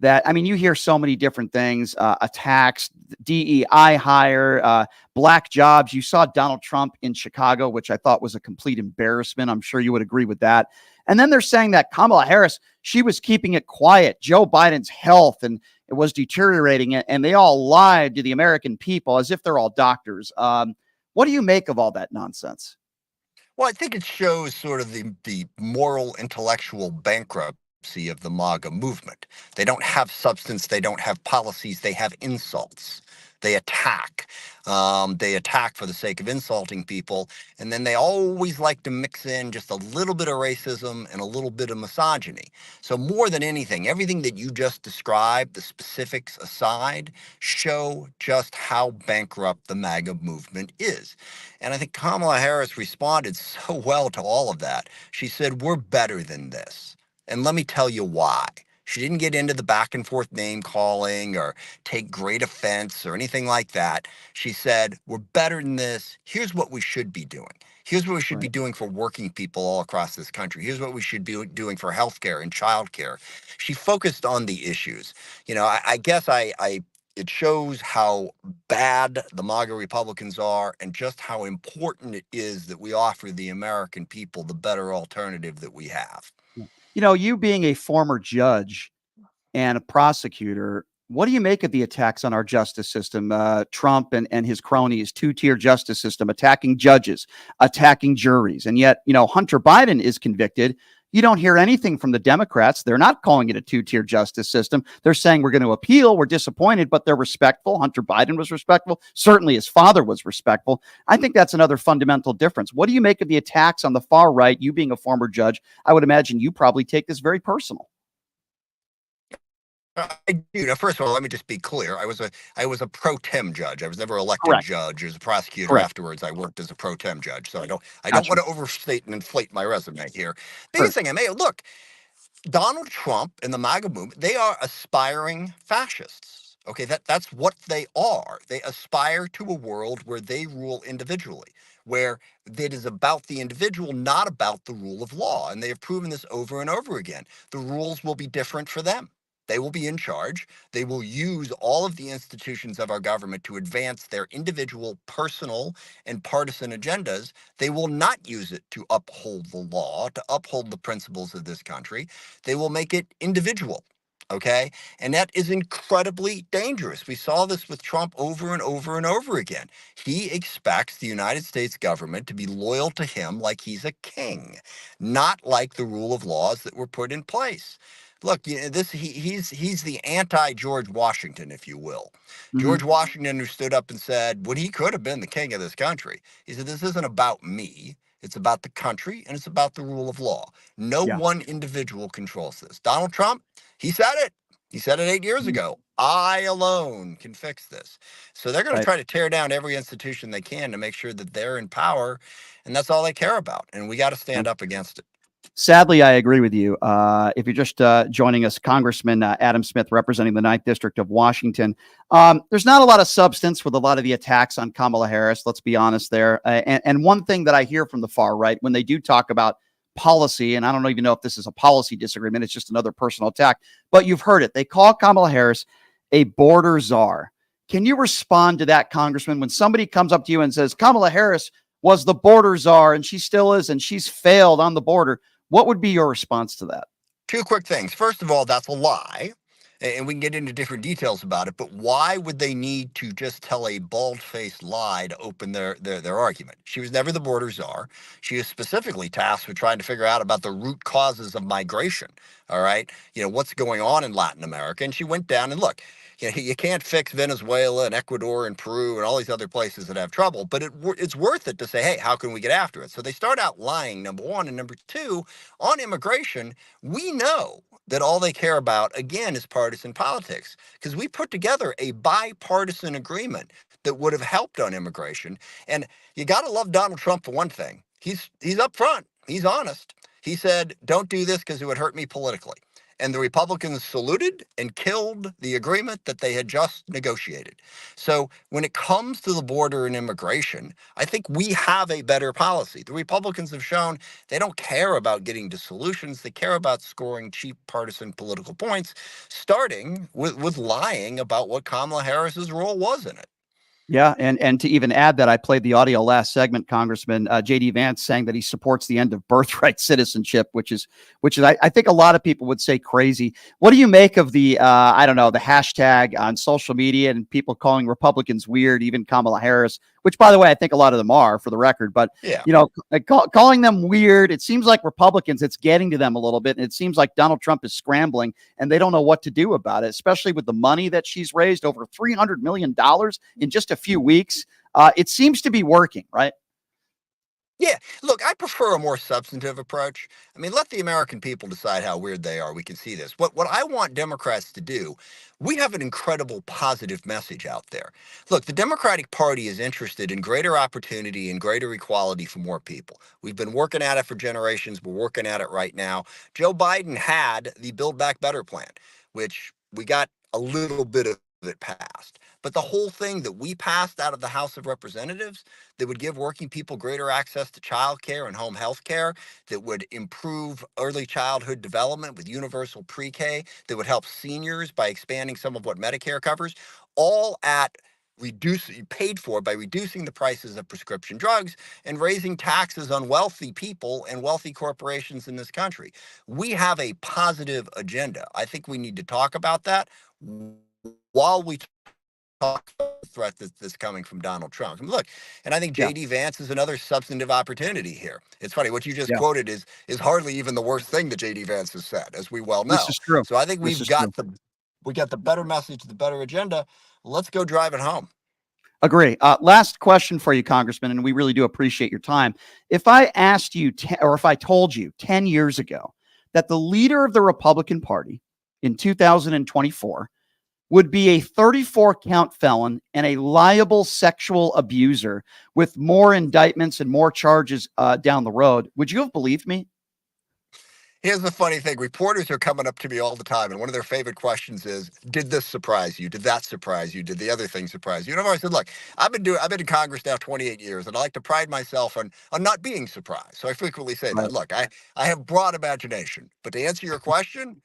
that, I mean, you hear so many different things, attacks, DEI hire, black jobs. You saw Donald Trump in Chicago, which I thought was a complete embarrassment. I'm sure you would agree with that. And then they're saying that Kamala Harris, she was keeping it quiet. Joe Biden's health and it was deteriorating, and they all lied to the American people as if they're all doctors. What do you make of all that nonsense? Well, I think it shows sort of the moral, intellectual bankruptcy of the MAGA movement. They don't have substance. They don't have policies. They have insults. They attack. They attack for the sake of insulting people. And then they always like to mix in just a little bit of racism and a little bit of misogyny. So more than anything, everything that you just described, the specifics aside, show just how bankrupt the MAGA movement is. And I think Kamala Harris responded so well to all of that. She said, we're better than this. And let me tell you why. She didn't get into the back and forth name calling or take great offense or anything like that. She said, we're better than this. Here's what we should be doing. Here's what we should be doing for working people all across this country. Here's what we should be doing for healthcare and childcare. She focused on the issues. I guess it shows how bad the MAGA Republicans are and just how important it is that we offer the American people the better alternative that we have. You being a former judge and a prosecutor, what do you make of the attacks on our justice system? Trump and his cronies, two-tier justice system, attacking judges, attacking juries. And yet, Hunter Biden is convicted. You don't hear anything from the Democrats. They're not calling it a two-tier justice system. They're saying we're going to appeal. We're disappointed, but they're respectful. Hunter Biden was respectful. Certainly his father was respectful. I think that's another fundamental difference. What do you make of the attacks on the far right? You being a former judge, I would imagine you probably take this very personal. I do. Now, first of all, let me just be clear. I was a pro tem judge. I was never elected Correct. judge. As a prosecutor Correct. Afterwards, I worked as a pro tem judge. So I don't Gotcha. want to overstate and inflate my resume here. Biggest thing I may look, Donald Trump and the MAGA movement, they are aspiring fascists. Okay, that's what they are. They aspire to a world where they rule individually, where it is about the individual, not about the rule of law. And they have proven this over and over again. The rules will be different for them. They will be in charge. They will use all of the institutions of our government to advance their individual, personal, and partisan agendas. They will not use it to uphold the law, to uphold the principles of this country. They will make it individual. Okay. And that is incredibly dangerous. We saw this with Trump over and over and over again. He expects the United States government to be loyal to him like he's a king, not like the rule of laws that were put in place. Look, he's the anti-George Washington, if you will. Mm-hmm. George Washington, who stood up and said, when he could have been the king of this country, he said, this isn't about me. It's about the country and it's about the rule of law. No one individual controls this. Donald Trump, he said it. He said it 8 years ago. I alone can fix this. So they're going to try to tear down every institution they can to make sure that they're in power. And that's all they care about. And we got to stand up against it. Sadly, I agree with you. If you're just joining us, Congressman Adam Smith, representing the 9th District of Washington, there's not a lot of substance with a lot of the attacks on Kamala Harris. Let's be honest there. And one thing that I hear from the far right, when they do talk about policy, and I don't even know if this is a policy disagreement, it's just another personal attack, but you've heard it. They call Kamala Harris a border czar. Can you respond to that, Congressman, when somebody comes up to you and says, Kamala Harris was the border czar and she still is, and she's failed on the border? What would be your response to that? Two quick things. First of all, that's a lie. And we can get into different details about it. But why would they need to just tell a bald-faced lie to open their argument? She was never the border czar. She was specifically tasked with trying to figure out about the root causes of migration. All right. What's going on in Latin America. And she went down and look, You can't fix Venezuela and Ecuador and Peru and all these other places that have trouble, but it's worth it to say, hey, how can we get after it? So they start out lying, number one. And number two, on immigration, we know that all they care about, again, is partisan politics, because we put together a bipartisan agreement that would have helped on immigration. And you got to love Donald Trump for one thing. He's upfront. He's honest. He said, don't do this because it would hurt me politically. And the Republicans saluted and killed the agreement that they had just negotiated. So when it comes to the border and immigration, I think we have a better policy. The Republicans have shown they don't care about getting to solutions. They care about scoring cheap partisan political points, starting with lying about what Kamala Harris's role was in it. Yeah, and to even add that, I played the audio last segment, Congressman J.D. Vance saying that he supports the end of birthright citizenship, which is I think a lot of people would say crazy. What do you make of the I don't know, the hashtag on social media and people calling Republicans weird, even Kamala Harris, which, by the way, I think a lot of them are, for the record. But yeah, you know, calling them weird, it seems like Republicans, it's getting to them a little bit, and it seems like Donald Trump is scrambling and they don't know what to do about it, especially with the money that she's raised, over $300 million in just a few weeks. It seems to be working, right? Yeah, look, I prefer a more substantive approach. I mean, let the American people decide how weird they are. We can see this. What I want Democrats to do, we have an incredible positive message out there. Look, the Democratic Party is interested in greater opportunity and greater equality for more people. We've been working at it for generations. We're working at it right now. Joe Biden had the Build Back Better plan, which we got a little bit of it passed. But the whole thing that we passed out of the House of Representatives that would give working people greater access to child care and home health care, that would improve early childhood development with universal pre-K, that would help seniors by expanding some of what Medicare covers, all at paid for by reducing the prices of prescription drugs and raising taxes on wealthy people and wealthy corporations in this country. We have a positive agenda. I think we need to talk about that while we talk about the threat that's coming from Donald Trump. And look, and I think J.D. Vance is another substantive opportunity here. It's funny, what you just quoted is hardly even the worst thing that J.D. Vance has said, as we well know. This is true. So I think we got the better message, the better agenda. Let's go drive it home. Agree. Last question for you, Congressman, and we really do appreciate your time. If I asked you, or if I told you 10 years ago that the leader of the Republican Party in 2024 would be a 34-count felon and a liable sexual abuser with more indictments and more charges down the road, would you have believed me? Here's the funny thing. Reporters are coming up to me all the time, and one of their favorite questions is, did this surprise you? Did that surprise you? Did the other thing surprise you? And I've always said, look, I've been in Congress now 28 years, and I like to pride myself on not being surprised. So I frequently say that. Look, I have broad imagination. But to answer your question,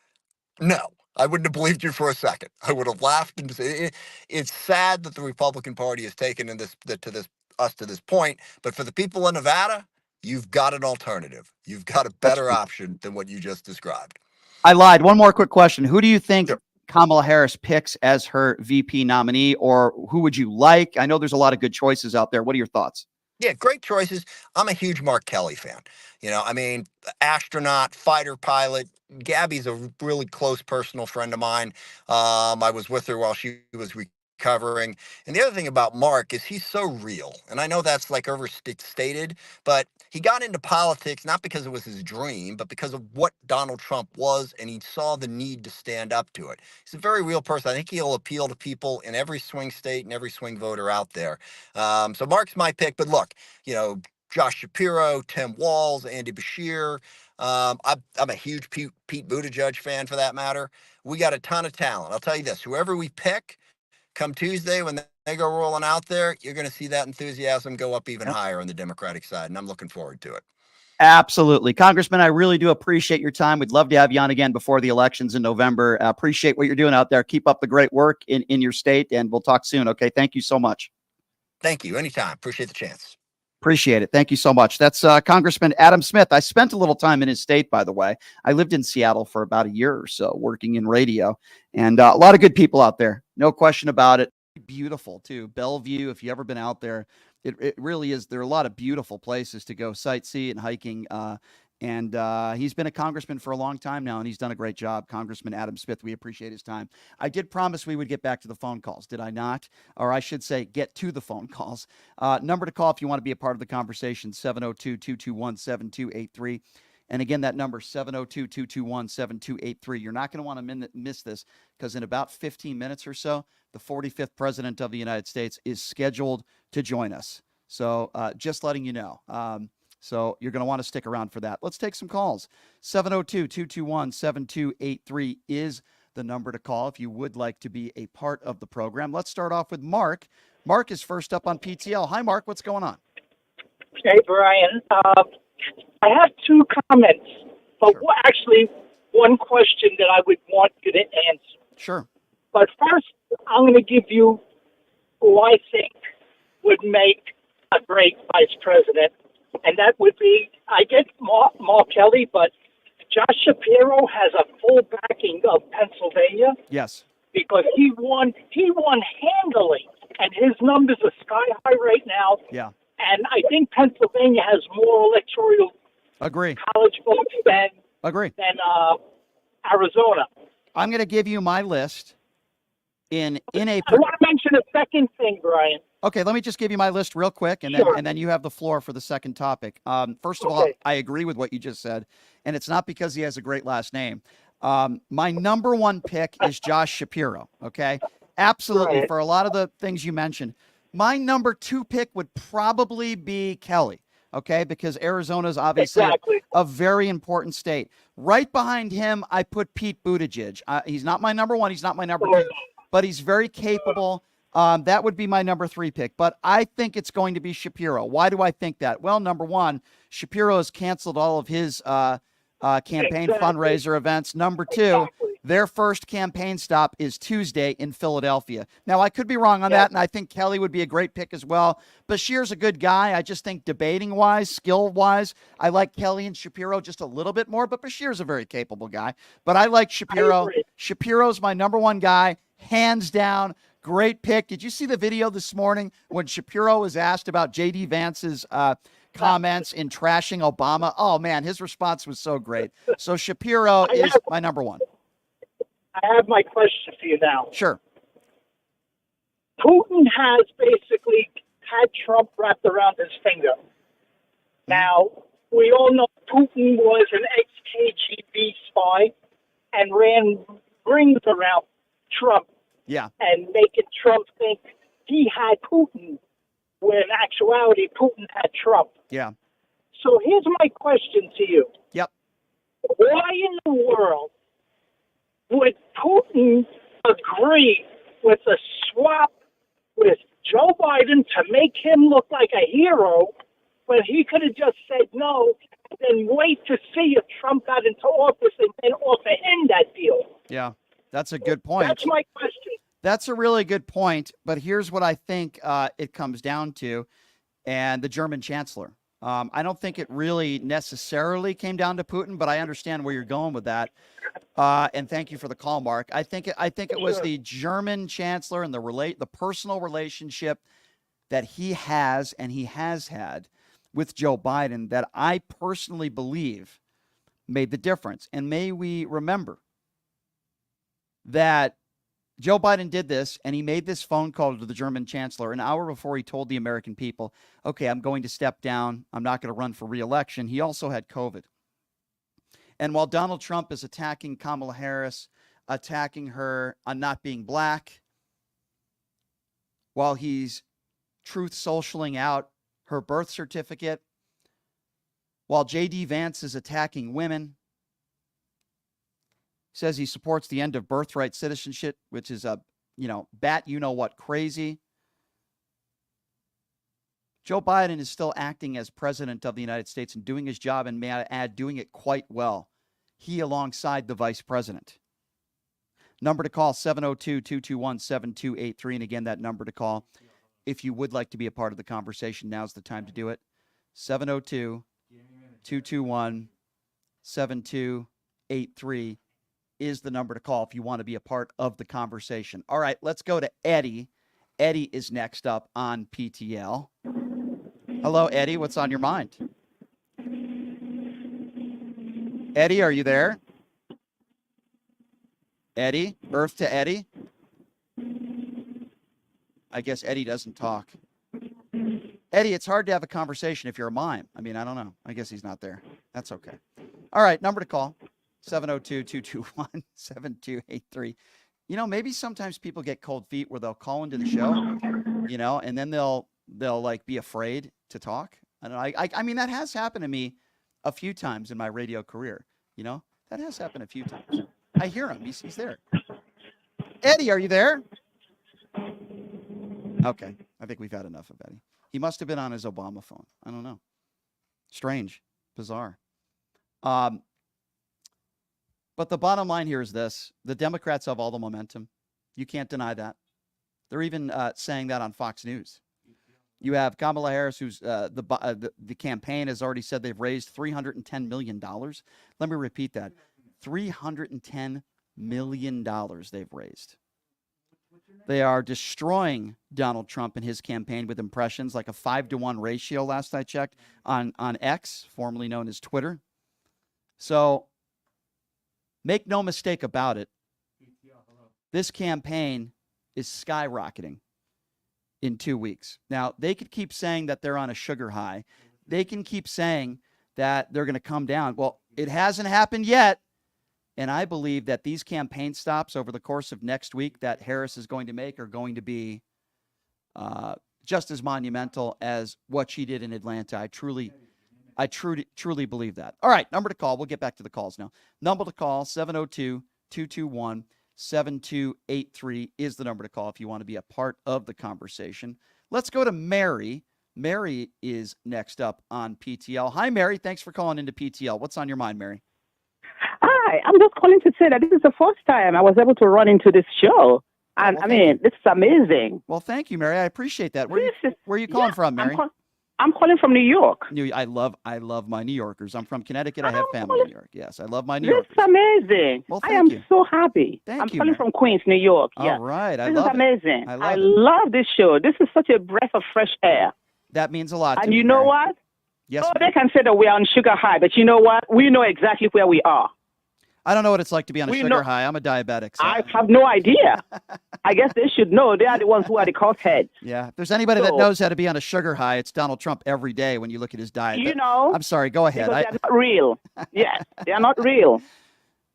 no, I wouldn't have believed you for a second. I would have laughed and said, it's sad that the Republican Party has taken us to this point. But for the people in Nevada, you've got an alternative. You've got a better option than what you just described. I lied. One more quick question. Who do you think Kamala Harris picks as her VP nominee, or who would you like? I know there's a lot of good choices out there. What are your thoughts? Yeah, great choices. I'm a huge Mark Kelly fan. You know, I mean, astronaut, fighter pilot. Gabby's a really close personal friend of mine. I was with her while she was recovering. And the other thing about Mark is he's so real. And I know that's like overstated, but he got into politics not because it was his dream, but because of what Donald Trump was, and he saw the need to stand up to it. He's a very real person. I think he'll appeal to people in every swing state and every swing voter out there. So Mark's my pick. But look, you know, Josh Shapiro, Tim Walz, Andy Bashir. I'm a huge Pete Buttigieg fan, for that matter. We got a ton of talent. I'll tell you this, whoever we pick, come Tuesday when they go rolling out there, you're going to see that enthusiasm go up even higher on the Democratic side, and I'm looking forward to it. Absolutely. Congressman, I really do appreciate your time. We'd love to have you on again before the elections in November. Appreciate what you're doing out there. Keep up the great work in your state, and we'll talk soon. Okay. Thank you so much. Thank you. Anytime. Appreciate the chance. Appreciate it. Thank you so much. That's Congressman Adam Smith. I spent a little time in his state, by the way. I lived in Seattle for about a year or so working in radio, and a lot of good people out there. No question about it. Beautiful too. Bellevue, if you've ever been out there, it really is. There are a lot of beautiful places to go sightsee and hiking. And he's been a congressman for a long time now, and he's done a great job. Congressman Adam Smith, we appreciate his time. I did promise we would get back to the phone calls, did I not? Or I should say, get to the phone calls. Number to call if you want to be a part of the conversation, 702-221-7283. And again, that number, 702-221-7283. You're not going to want to miss this because in about 15 minutes or so, the 45th President of the United States is scheduled to join us. So just letting you know. So you're going to want to stick around for that. Let's take some calls. 702-221-7283 is the number to call if you would like to be a part of the program. Let's start off with Mark. Mark is first up on PTL. Hi, Mark. What's going on? Hey, Brian. I have two comments, but actually one question that I would want you to answer. Sure. But first, I'm going to give you who I think would make a great vice president. And that would be, I get Mark Kelly, but Josh Shapiro has a full backing of Pennsylvania. Yes. Because he won handily, and his numbers are sky high right now. Yeah. And I think Pennsylvania has more electoral college votes than Arizona. I'm going to give you my list in a. I want to mention a second thing, Brian. Okay, let me just give you my list real quick, and then you have the floor for the second topic. First of all, I agree with what you just said, and it's not because he has a great last name. My number one pick is Josh Shapiro, okay? Absolutely, for a lot of the things you mentioned. My number two pick would probably be Kelly, okay? Because Arizona is obviously a very important state. Right behind him, I put Pete Buttigieg. He's not my number one. He's not my number two, but he's very capable. That would be my number three pick, but I think it's going to be Shapiro. Why do I think that? Well, number one, Shapiro has canceled all of his campaign fundraiser events. Number two, their first campaign stop is Tuesday in Philadelphia. Now, I could be wrong on that, and I think Kelly would be a great pick as well. Bashir's a good guy. I just think debating-wise, skill-wise, I like Kelly and Shapiro just a little bit more, but Bashir's a very capable guy. But I like Shapiro. Shapiro's my number one guy, hands down. Great pick. Did you see the video this morning when Shapiro was asked about J.D. Vance's comments in trashing Obama? Oh, man, his response was so great. So Shapiro is my number one. I have my question for you now. Sure. Putin has basically had Trump wrapped around his finger. Now, we all know Putin was an ex-KGB spy and ran rings around Trump. Yeah. And making Trump think he had Putin, when in actuality, Putin had Trump. Yeah. So here's my question to you. Yep. Why in the world would Putin agree with a swap with Joe Biden to make him look like a hero when he could have just said no and then wait to see if Trump got into office and then offer him that deal? Yeah. That's a good point. That's my question. That's a really good point, but here's what I think it comes down to, and the German chancellor. I don't think it really necessarily came down to Putin, but I understand where you're going with that. And thank you for the call, Mark. I think it was the German chancellor and the personal relationship that he has had with Joe Biden that I personally believe made the difference. And may we remember that Joe Biden did this, and he made this phone call to the German chancellor an hour before he told the American people, okay, I'm going to step down. I'm not going to run for re-election. He also had COVID. And while Donald Trump is attacking Kamala Harris, attacking her on not being black, while he's truth socialing out her birth certificate, while J.D. Vance is attacking women, says he supports the end of birthright citizenship, which is a, what crazy. Joe Biden is still acting as president of the United States and doing his job, and may I add, doing it quite well. He alongside the vice president. Number to call, 702-221-7283. And again, that number to call, if you would like to be a part of the conversation, now's the time to do it. 702-221-7283. is the number to call if you want to be a part of the conversation. All right, let's go to Eddie. Eddie is next up on PTL. Hello, Eddie. What's on your mind? Eddie, are you there? Eddie? Earth to Eddie? I guess Eddie doesn't talk. Eddie, it's hard to have a conversation if you're a mime. I mean, I don't know. I guess he's not there. That's okay. All right, number to call, 702-221-7283. You know, maybe sometimes people get cold feet where they'll call into the show, you know, and then they'll like be afraid to talk. I don't know. I mean, that has happened to me a few times in my radio career. You know, that has happened a few times. I hear him. He's there. Eddie, are you there? Okay. I think we've had enough of Eddie. He must have been on his Obama phone. I don't know. Strange. Bizarre. But the bottom line here is this. The Democrats have all the momentum. You can't deny that. They're even saying that on Fox News. You have Kamala Harris, who's the campaign has already said they've raised $310 million. Let me repeat that. $310 million they've raised. They are destroying Donald Trump and his campaign with impressions, like a 5-to-1 ratio last I checked on X, formerly known as Twitter. So make no mistake about it. This campaign is skyrocketing in 2 weeks. Now, they could keep saying that they're on a sugar high. They can keep saying that they're going to come down. Well, it hasn't happened yet. And I believe that these campaign stops over the course of next week that Harris is going to make are going to be just as monumental as what she did in Atlanta. I truly believe that. All right, number to call. We'll get back to the calls now. Number to call, 702-221-7283 is the number to call if you want to be a part of the conversation. Let's go to Mary. Mary is next up on PTL. Hi, Mary. Thanks for calling into PTL. What's on your mind, Mary? Hi, I'm just calling to say that this is the first time I was able to run into this show. And I mean, this is amazing. Well, thank you, Mary. I appreciate that. Where are you calling from, Mary? I'm calling from New York. I love my New Yorkers. I'm from Connecticut. I have family in New York. Yes, I love my New Yorkers. This is amazing. Well, I am you. so happy. I'm calling from Queens, New York. All right. This is amazing. I love this show. This is such a breath of fresh air. That means a lot to And me, you know Mary. what? Yes. They can say that we are on sugar high, but you know what? We know exactly where we are. I don't know what it's like to be on a sugar high. I'm a diabetic. So. I have no idea. I guess they should know. They are the ones who are the cause heads. Yeah. If there's anybody that knows how to be on a sugar high, it's Donald Trump every day when you look at his diet. I'm sorry. Go ahead. Because they're not real. Yes, they are not real.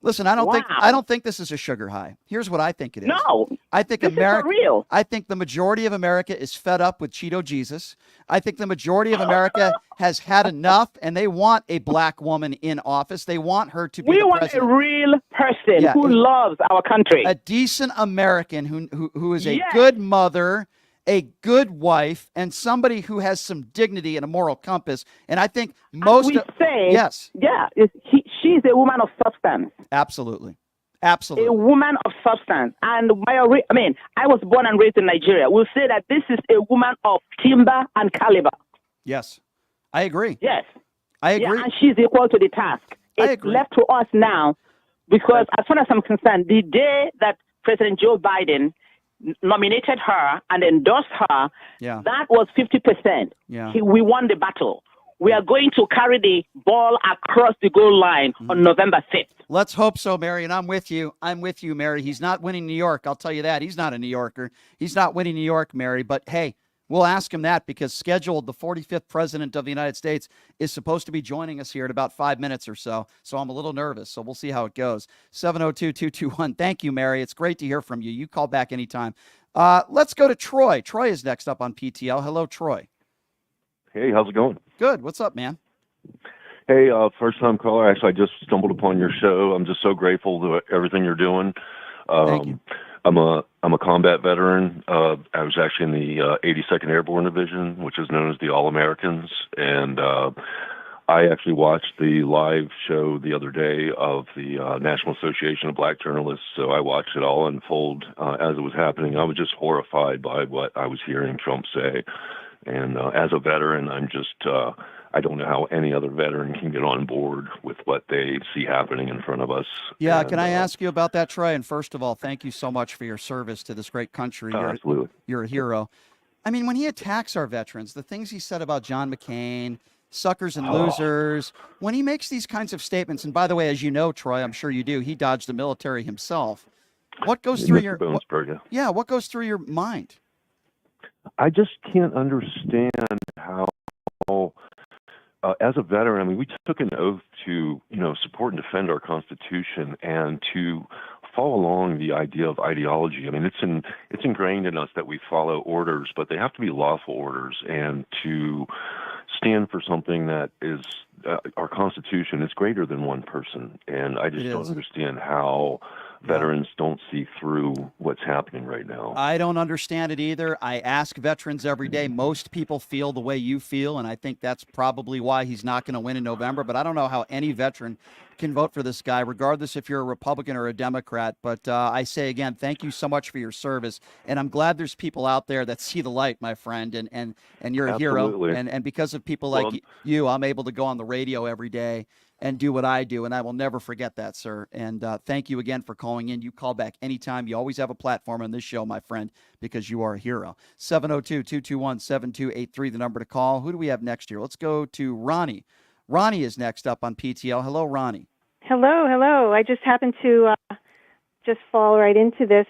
Listen, I don't think this is a sugar high. Here's what I think it is. No. I think this America is not real. I think the majority of America is fed up with Cheeto Jesus. I think the majority of America has had enough and they want a black woman in office. They want her to be We the want president. a real person who loves our country. A decent American who is a good mother, a good wife, and somebody who has some dignity and a moral compass. And I think most yes. Yeah, she's a woman of substance. Absolutely. Absolutely. A woman of substance. And I was born and raised in Nigeria. We'll say that this is a woman of timber and caliber. Yes. I agree. Yes. I agree. Yeah, and she's equal to the task. It's left to us now because as far as I'm concerned, the day that President Joe Biden nominated her and endorsed her, that was 50%. Yeah. We won the battle. We are going to carry the ball across the goal line on November 5th. Let's hope so, Mary, and I'm with you. I'm with you, Mary. He's not winning New York. I'll tell you that. He's not a New Yorker. He's not winning New York, Mary. But, hey, we'll ask him that because scheduled, the 45th president of the United States is supposed to be joining us here in about 5 minutes or so. So I'm a little nervous. So we'll see how it goes. 702-221. Thank you, Mary. It's great to hear from you. You call back anytime. Let's go to Troy. Troy is next up on PTL. Hello, Troy. Hey, how's it going? Good. What's up, man? Hey, first-time caller. Actually, I just stumbled upon your show. I'm just so grateful to everything you're doing. Thank you. I'm a combat veteran. I was actually in the 82nd Airborne Division, which is known as the All-Americans, and I actually watched the live show the other day of the National Association of Black Journalists, so I watched it all unfold as it was happening. I was just horrified by what I was hearing Trump say. And as a veteran, I'm just, I don't know how any other veteran can get on board with what they see happening in front of us. Yeah, can I ask you about that, Troy? And first of all, thank you so much for your service to this great country. Absolutely. You're a hero. I mean, when he attacks our veterans, the things he said about John McCain, suckers and losers. When he makes these kinds of statements, and by the way, as you know, Troy, I'm sure you do, he dodged the military himself. What goes through your what goes through your mind? I just can't understand how, as a veteran, I mean, we took an oath to, support and defend our Constitution and to follow along the idea of ideology. I mean, it's ingrained in us that we follow orders, but they have to be lawful orders, and to stand for something that is our Constitution is greater than one person. And I just don't understand how veterans don't see through what's happening right now. I don't understand it either. I ask veterans every day. Most people feel the way you feel, and I think that's probably why he's not going to win in November. But I don't know how any veteran can vote for this guy, regardless if you're a Republican or a Democrat. But I say again, thank you so much for your service, and I'm glad there's people out there that see the light, my friend, and you're a hero. And because of people like you, I'm able to go on the radio every day and do what I do, and I will never forget that, sir. And thank you again for calling in. You call back anytime. You always have a platform on this show, my friend, because you are a hero. 702-221-7283, the number to call. Who do we have next here? Let's go to Ronnie. Ronnie is next up on PTL. Hello, Ronnie. Hello. I just happened to just fall right into this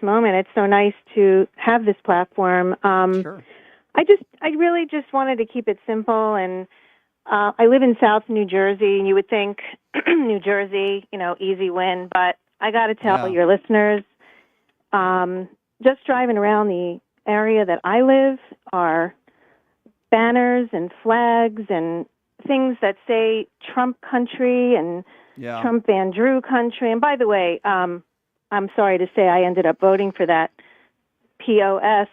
moment. It's so nice to have this platform. Sure. I really just wanted to keep it simple, and I live in South New Jersey, and you would think New Jersey, easy win, but I got to tell your listeners, just driving around the area that I live are banners and flags and things that say Trump country and Trump Van Drew country. And by the way, I'm sorry to say I ended up voting for that POS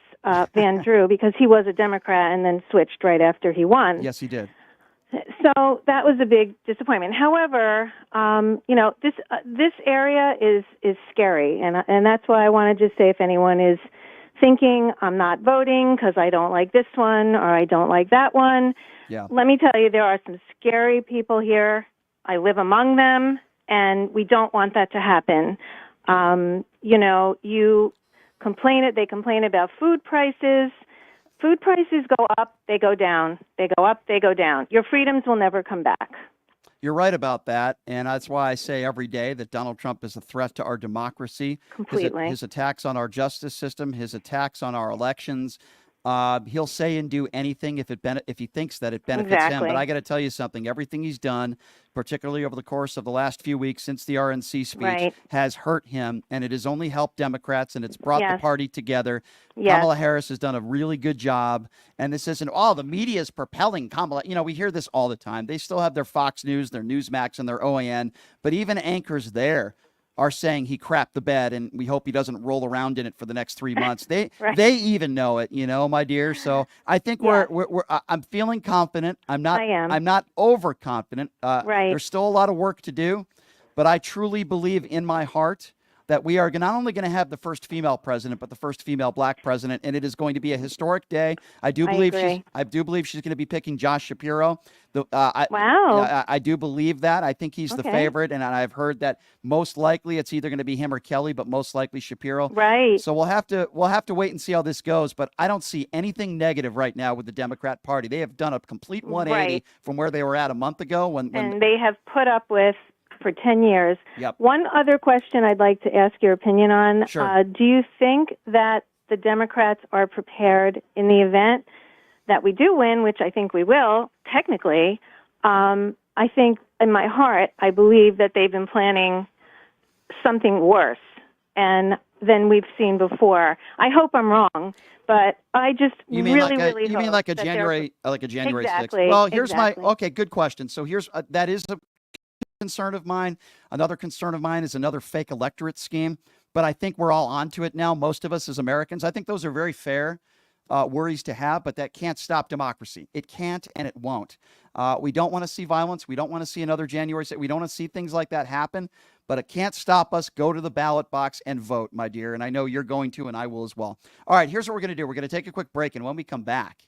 Van Drew because he was a Democrat and then switched right after he won. Yes, he did. So that was a big disappointment. However, this area is scary, and that's why I wanted to say if anyone is thinking I'm not voting because I don't like this one or I don't like that one, let me tell you there are some scary people here. I live among them, and we don't want that to happen. They complain about food prices. Food prices go up, they go down. They go up, they go down. Your freedoms will never come back. You're right about that, and that's why I say every day that Donald Trump is a threat to our democracy. Completely. His attacks on our justice system, his attacks on our elections. He'll say and do anything if he thinks that it benefits him. But I got to tell you something. Everything he's done, particularly over the course of the last few weeks since the RNC speech, has hurt him, and it has only helped Democrats, and it's brought the party together. Kamala Harris has done a really good job, and this isn't, the media is propelling Kamala. We hear this all the time. They still have their Fox News, their Newsmax, and their OAN, but even anchors there are saying he crapped the bed, and we hope he doesn't roll around in it for the next 3 months. They even know it, my dear. So I think I'm feeling confident. I'm not overconfident. There's still a lot of work to do, but I truly believe in my heart that we are not only going to have the first female president, but the first female black president, and it is going to be a historic day. I do believe she's going to be picking Josh Shapiro. I do believe that. I think he's the favorite, and I've heard that most likely it's either going to be him or Kelly, but most likely Shapiro. Right. So we'll have to wait and see how this goes. But I don't see anything negative right now with the Democrat Party. They have done a complete 180 from where they were at a month ago. And they have put up with for 10 years. Yep. One other question I'd like to ask your opinion on. Sure. Do you think that the Democrats are prepared in the event that we do win, which I think we will, technically? I think in my heart, I believe that they've been planning something worse than we've seen before. I hope I'm wrong, but I just really hope. You mean like a January 6th? Well, here's good question. So that is a concern of mine. Another concern of mine is another fake electorate scheme, but I think we're all onto it now, most of us as Americans. I think those are very fair worries to have, but that can't stop democracy. It can't and it won't. We don't want to see violence. We don't want to see another January 6th. We don't want to see things like that happen, but it can't stop us. Go to the ballot box and vote, my dear, and I know you're going to, and I will as well. All right, here's what we're going to do. We're going to take a quick break, and when we come back,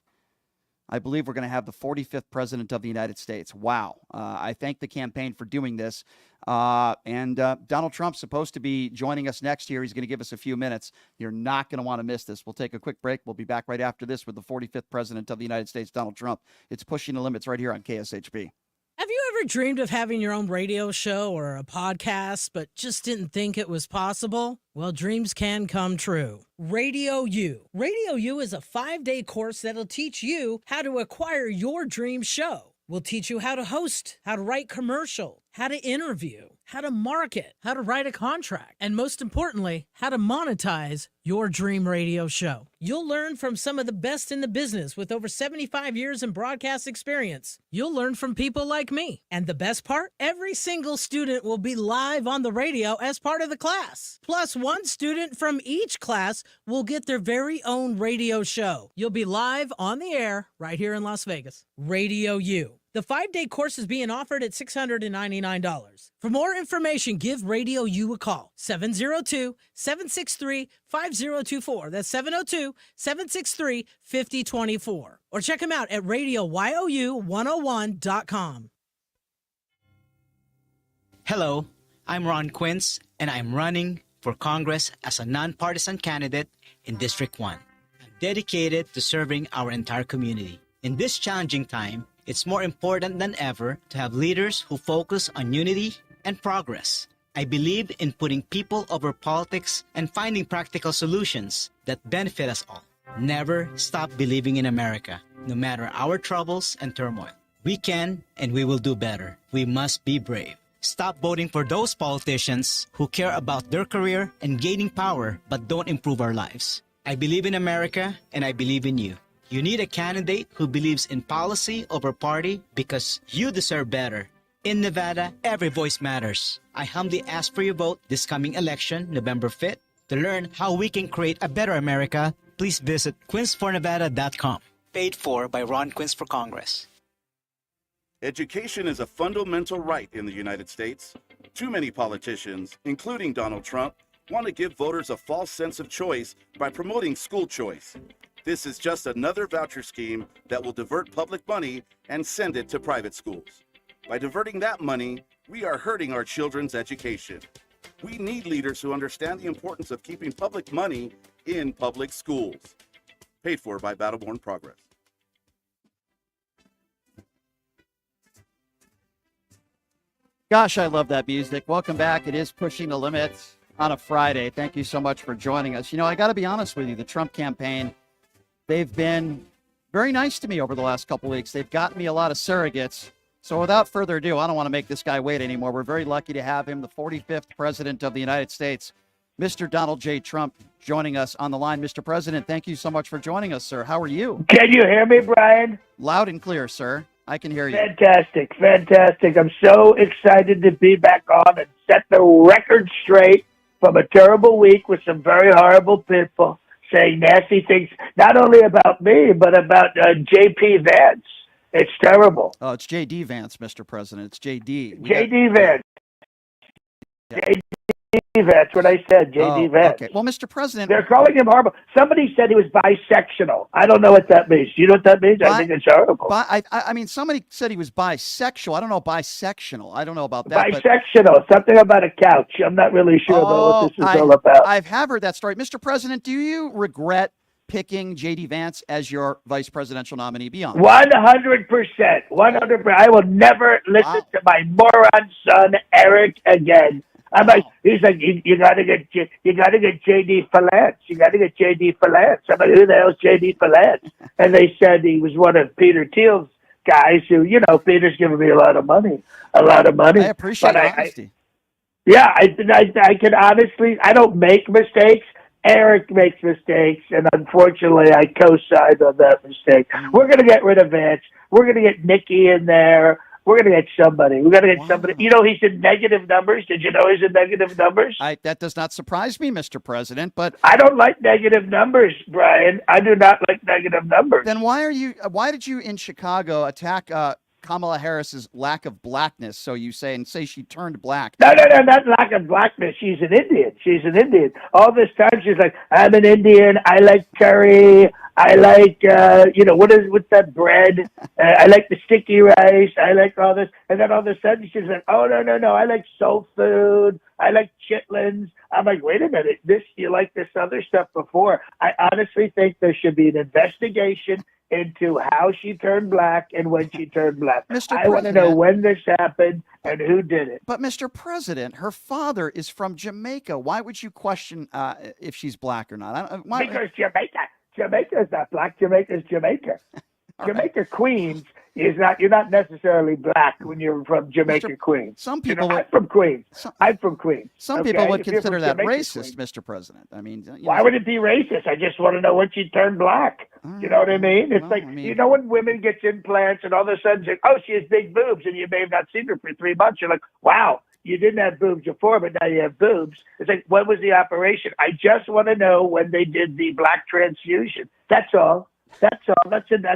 I believe we're going to have the 45th president of the United States. Wow. I thank the campaign for doing this. And Donald Trump's supposed to be joining us next year. He's going to give us a few minutes. You're not going to want to miss this. We'll take a quick break. We'll be back right after this with the 45th president of the United States, Donald Trump. It's Pushing the Limits right here on KSHP. Have you ever dreamed of having your own radio show or a podcast, but just didn't think it was possible? Well, dreams can come true. Radio U. Radio U is a 5-day course that'll teach you how to acquire your dream show. We'll teach you how to host, how to write commercial, how to interview, how to market, how to write a contract, and most importantly, how to monetize your dream radio show. You'll learn from some of the best in the business with over 75 years in broadcast experience. You'll learn from people like me. And the best part? Every single student will be live on the radio as part of the class. Plus, one student from each class will get their very own radio show. You'll be live on the air right here in Las Vegas. Radio U. The 5-day course is being offered at $699. For more information, give Radio U a call. 702-763-5024. That's 702-763-5024. Or check them out at RadioYou101.com. Hello, I'm Ron Quince, and I'm running for Congress as a nonpartisan candidate in District 1. I'm dedicated to serving our entire community. In this challenging time, it's more important than ever to have leaders who focus on unity and progress. I believe in putting people over politics and finding practical solutions that benefit us all. Never stop believing in America, no matter our troubles and turmoil. We can and we will do better. We must be brave. Stop voting for those politicians who care about their career and gaining power but don't improve our lives. I believe in America and I believe in you. You need a candidate who believes in policy over party because you deserve better. In Nevada, every voice matters. I humbly ask for your vote this coming election, November 5th. To learn how we can create a better America, please visit quincefornevada.com. Paid for by Ron Quince for Congress. Education is a fundamental right in the United States. Too many politicians, including Donald Trump, want to give voters a false sense of choice by promoting school choice. This is just another voucher scheme that will divert public money and send it to private schools. By diverting that money, we are hurting our children's education. We need leaders who understand the importance of keeping public money in public schools. Paid for by Battleborn Progress. Gosh, I love that music. Welcome back. It is Pushing the Limits on a Friday. Thank you so much for joining us. You know, I got to be honest with you, the Trump campaign, they've been very nice to me over the last couple weeks. They've gotten me a lot of surrogates. So without further ado, I don't want to make this guy wait anymore. We're very lucky to have him, the 45th president of the United States, Mr. Donald J. Trump, joining us on the line. Mr. President, thank you so much for joining us, sir. How are you? Can you hear me, Brian? Loud and clear, sir. I can hear you. Fantastic, fantastic. I'm so excited to be back on and set the record straight from a terrible week with some very horrible people saying nasty things, not only about me, but about J.P. Vance. It's terrible. Oh, it's J.D. Vance, Mr. President. It's J.D. J.D. Vance. J.D. Vance, what I said, J.D. Vance. Okay. Well, Mr. President. They're calling him horrible. Somebody said he was bisexual. I don't know what that means. Do you know what that means? I think it's horrible. I mean, somebody said he was bisexual. I don't know, bisectional. I don't know about that. Bisexual. Something about a couch. I'm not really sure about what this is all about. I have heard that story. Mr. President, do you regret picking J.D. Vance as your vice presidential nominee? Beyond 100%. 100%. I will never listen to my moron son Eric again. I'm like, he's like, you gotta get J.D. Falance. You gotta get J.D. Falance. I'm like, who the hell's J.D. Falance? And they said he was one of Peter Thiel's guys who, you know, Peter's giving me a lot of money. I appreciate honesty. I can honestly, I don't make mistakes. Eric makes mistakes, and unfortunately, I co-signed on that mistake. We're going to get rid of Vance. We're going to get Nikki in there. We're going to get somebody. We're going to get somebody. You know, he's in negative numbers. Did you know he's in negative numbers? That does not surprise me, Mr. President, but I don't like negative numbers, Brian. I do not like negative numbers. Then why did you in Chicago attack Kamala Harris's lack of blackness. So you say she turned black. No, not lack of blackness. She's an Indian. All this time she's like, I'm an Indian. I like curry. I like, what's that bread? I like the sticky rice. I like all this. And then all of a sudden she's like, oh, no. I like soul food. I like chitlins. I'm like, wait a minute. You like this other stuff before. I honestly think there should be an investigation into how she turned black and when she turned black. I want to know when this happened and who did it. But Mr. President, her father is from Jamaica. Why would you question if she's black or not? Because Jamaica is not black. Jamaica is Jamaica. Jamaica, Queens is not. You're not necessarily black when you're from Jamaica, Queens. Some people. I'm from Queens. I'm from Queens. Some people would consider that racist, Queens. Mr. President. I mean, why would it be racist? I just want to know when she turned black. You know what I mean? It's when women get implants and all of a sudden say, "Oh, she has big boobs," and you may have not seen her for 3 months. You're like, "Wow, you didn't have boobs before, but now you have boobs." It's like, when was the operation? I just want to know when they did the black transfusion. That's all. That's an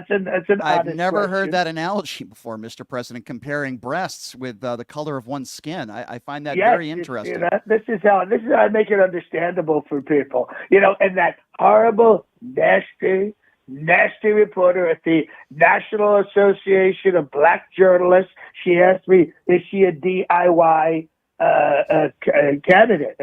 I've never question. heard that analogy before, Mr. President, comparing breasts with the color of one's skin. I find that very interesting. This is how I make it understandable for people. And that horrible, nasty reporter at the National Association of Black Journalists, she asked me, is she a DIY candidate,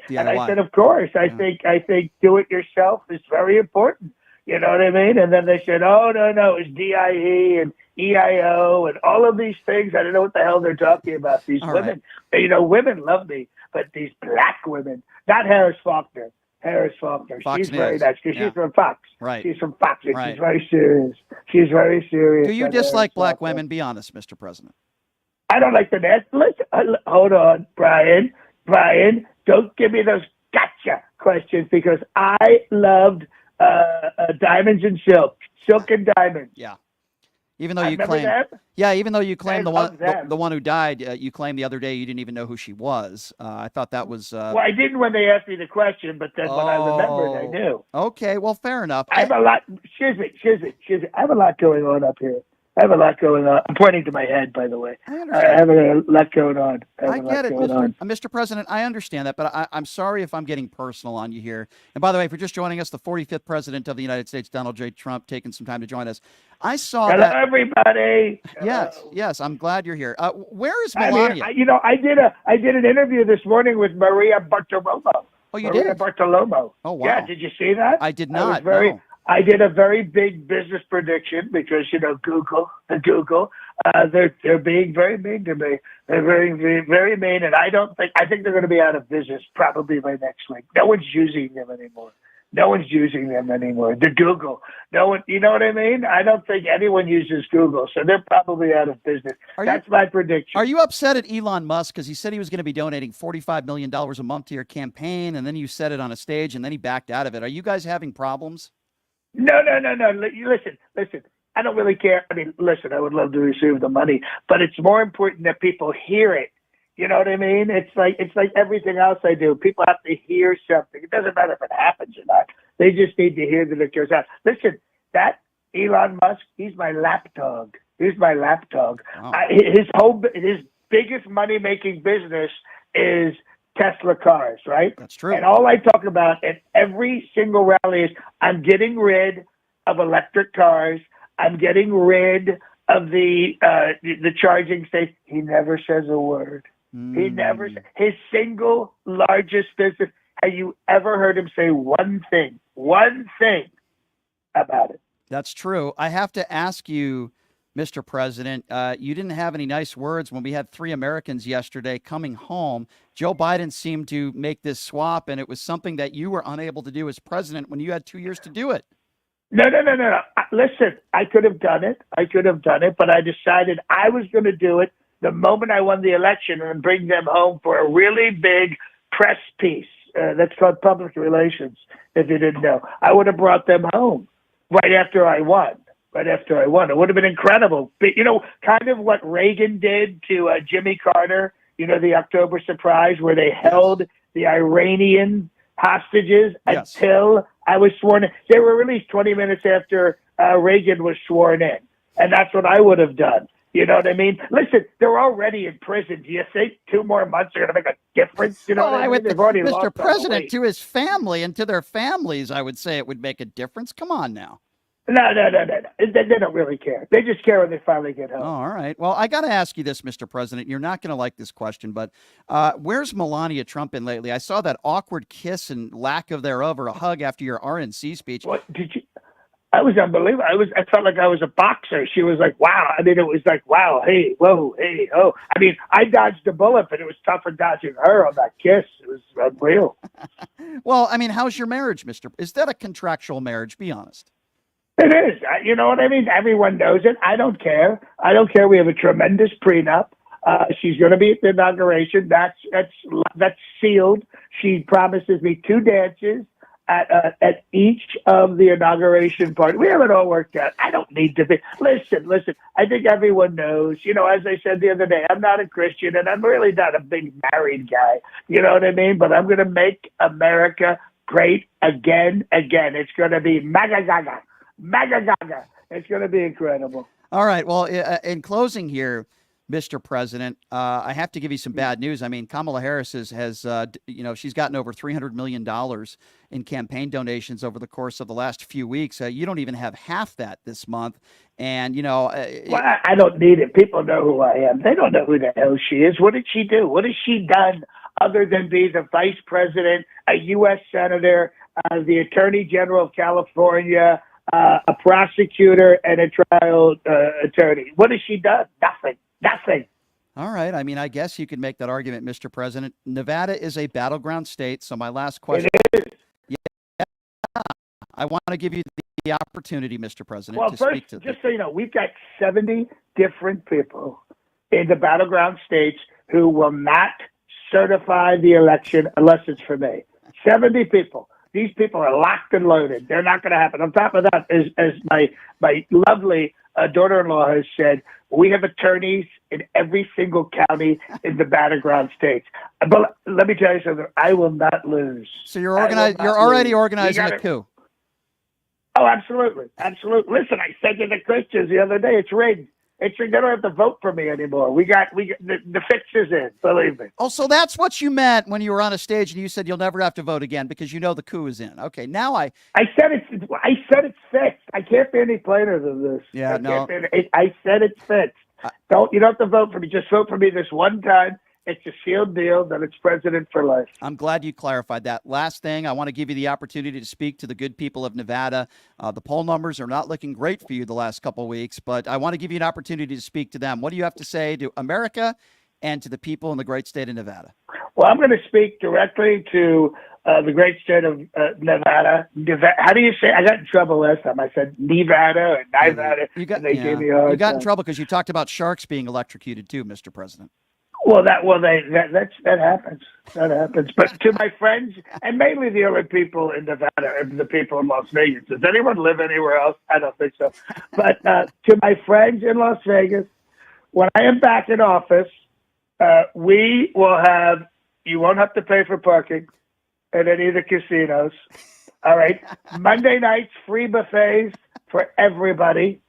And I said, of course. I think do it yourself is very important. You know what I mean? And then they said, oh, no, it's DIE and EIO and all of these things. I don't know what the hell they're talking about. These women, women love me, but these black women, not Harris Faulkner. She's very nice because she's from Fox. Right. She's from Fox. And she's very serious. Do you dislike black women? Be honest, Mr. President. I don't like the nasty. Listen, hold on, Brian. Don't give me those gotcha questions because I loved diamonds and silk and diamonds. Yeah. Even though you claim the one who died, you claimed the other day you didn't even know who she was. I thought that was. Well, I didn't when they asked me the question, but then when I remembered, I knew. Okay, well, fair enough. I have a lot. Excuse me. I have a lot going on up here. I'm pointing to my head, by the way. I understand. I have a lot going on. I get it, Mr. President. I understand that, but I'm sorry if I'm getting personal on you here. And by the way, if you're just joining us, the 45th President of the United States, Donald J. Trump, taking some time to join us. I saw Hello, that. Everybody. Yes. I'm glad you're here. Where is Melania? I did an interview this morning with Maria Bartiromo. Oh, you did? Maria Bartiromo. Oh, wow. Yeah, did you see that? I did not. I did a very big business prediction because Google, they're being very mean to me. They're very mean, and I think they're going to be out of business probably by next week. No one's using them anymore. The Google. No one, you know what I mean? I don't think anyone uses Google, so they're probably out of business. That's my prediction. Are you upset at Elon Musk because he said he was going to be donating $45 million a month to your campaign, and then you said it on a stage, and then he backed out of it? Are you guys having problems? No. Listen. I don't really care. I mean, listen, I would love to receive the money, but it's more important that people hear it. You know what I mean? It's like everything else I do. People have to hear something. It doesn't matter if it happens or not. They just need to hear that it goes out. Listen, that Elon Musk, he's my lapdog. Wow. His biggest money-making business is Tesla cars, right? That's true. And all I talk about at every single rally is I'm getting rid of electric cars. I'm getting rid of the charging station. He never says a word. He never. His single largest business. Have you ever heard him say one thing about it? That's true. I have to ask you, Mr. President, you didn't have any nice words when we had 3 Americans yesterday coming home. Joe Biden seemed to make this swap, and it was something that you were unable to do as president when you had 2 years to do it. No. Listen, I could have done it, but I decided I was going to do it the moment I won the election and bring them home for a really big press piece. That's called public relations, if you didn't know. I would have brought them home right after I won. It would have been incredible. But, kind of what Reagan did to Jimmy Carter, the October surprise where they held the Iranian hostages until I was sworn in. They were released 20 minutes after Reagan was sworn in. And that's what I would have done. You know what I mean? Listen, they're already in prison. Do you think 2 more months are going to make a difference? You know Well, what I mean? They've already Mr. lost all the President, weight. to his family and to their families, I would say it would make a difference. Come on now. No. They don't really care. They just care when they finally get home. Oh, all right. Well, I got to ask you this, Mr. President. You're not going to like this question, but where's Melania Trump been lately? I saw that awkward kiss and lack of thereof or a hug after your RNC speech. What did you? I was unbelievable. I felt like I was a boxer. She was like, wow. I mean, it was like, wow, hey, whoa, hey, oh. I mean, I dodged a bullet, but it was tougher dodging her on that kiss. It was unreal. Well, I mean, how's your marriage, Is that a contractual marriage? Be honest. It is. You know what I mean? Everyone knows it. I don't care. We have a tremendous prenup. She's going to be at the inauguration. That's sealed. She promises me 2 dances at each of the inauguration parties. We have it all worked out. I don't need to be. Listen. I think everyone knows. You know, as I said the other day, I'm not a Christian, and I'm really not a big married guy. You know what I mean? But I'm going to make America great again. It's going to be MAGA gaga. It's going to be incredible. All right. Well, in closing here, Mr. President, I have to give you some bad news. I mean, Kamala Harris has she's gotten over $300 million in campaign donations over the course of the last few weeks. You don't even have half that this month. And, well, I don't need it. People know who I am. They don't know who the hell she is. What did she do? What has she done other than be the vice president, a U.S. senator, the attorney general of California, a prosecutor, and a trial attorney? What has she done? Nothing. All right. I mean, I guess you could make that argument, Mr. President. Nevada is a battleground state. So my last question. It is. Yeah. I want to give you the opportunity, Mr. President, Well, to first, speak to just so you know, we've got 70 different people in the battleground states who will not certify the election unless it's for me. 70 people. These people are locked and loaded. They're not going to happen. On top of that, as my lovely daughter-in-law has said, we have attorneys in every single county in the battleground states. But let me tell you something. I will not lose. So you're already organizing a coup. Oh, absolutely. Listen, I said to the Christians the other day, it's rigged. They don't have to vote for me anymore. We got the fix is in, believe me. Oh, so that's what you meant when you were on a stage and you said you'll never have to vote again because you know the coup is in. Okay, now I said it's fixed. I can't be any plainer than this. Yeah, I said it's fixed. You don't have to vote for me. Just vote for me this one time. It's a sealed deal that it's president for life. I'm glad you clarified that. Last thing, I want to give you the opportunity to speak to the good people of Nevada. The poll numbers are not looking great for you the last couple of weeks, but I want to give you an opportunity to speak to them. What do you have to say to America and to the people in the great state of Nevada? Well, I'm going to speak directly to the great state of Nevada. How do you say? I got in trouble last time. I said Nevada or Nevada. Gave me a hard you got in time. trouble because you talked about sharks being electrocuted too, Mr. President. Well, that happens. That happens. But to my friends, and mainly the other people in Nevada and the people in Las Vegas. Does anyone live anywhere else? I don't think so. But to my friends in Las Vegas, when I am back in office, we will have. You won't have to pay for parking at any of the casinos. All right. Monday nights, free buffets for everybody.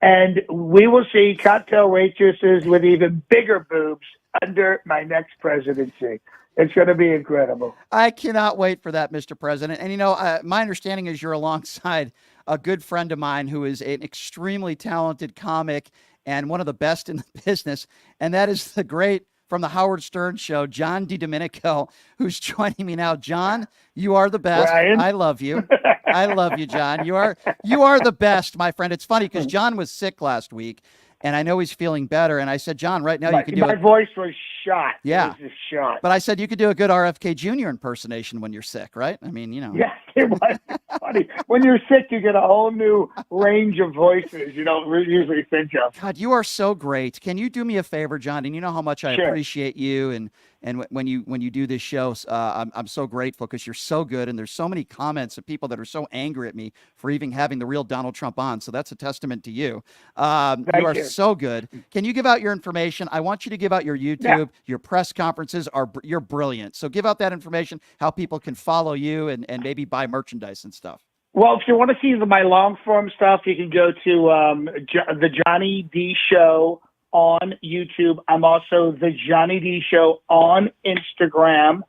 And we will see cocktail waitresses with even bigger boobs under my next presidency. It's going to be incredible. I cannot wait for that, Mr. President. And, my understanding is you're alongside a good friend of mine who is an extremely talented comic and one of the best in the business. And that is the great, from the Howard Stern Show, John DiDomenico, who's joining me now. John, you are the best. Ryan? I love you. I love you, John. You are the best, my friend. It's funny because John was sick last week, and I know he's feeling better. And I said, John, right now you can do my voice was shot. Yeah. It was a shot. But I said you could do a good RFK Jr. impersonation when you're sick, right? I mean, Yeah, it was funny. When you're sick, you get a whole new range of voices you don't usually think of. God, you are so great. Can you do me a favor, John? And you know how much I Sure. appreciate you and when you do this show, I'm so grateful because you're so good. And there's so many comments of people that are so angry at me for even having the real Donald Trump on. So that's a testament to you. You are so good. Can you give out your information? I want you to give out your YouTube, your press conferences. You're brilliant. So give out that information, how people can follow you and maybe buy merchandise and stuff. Well, if you want to see my long form stuff, you can go to the Johnny D Show on YouTube. I'm also the Johnny D Show on Instagram.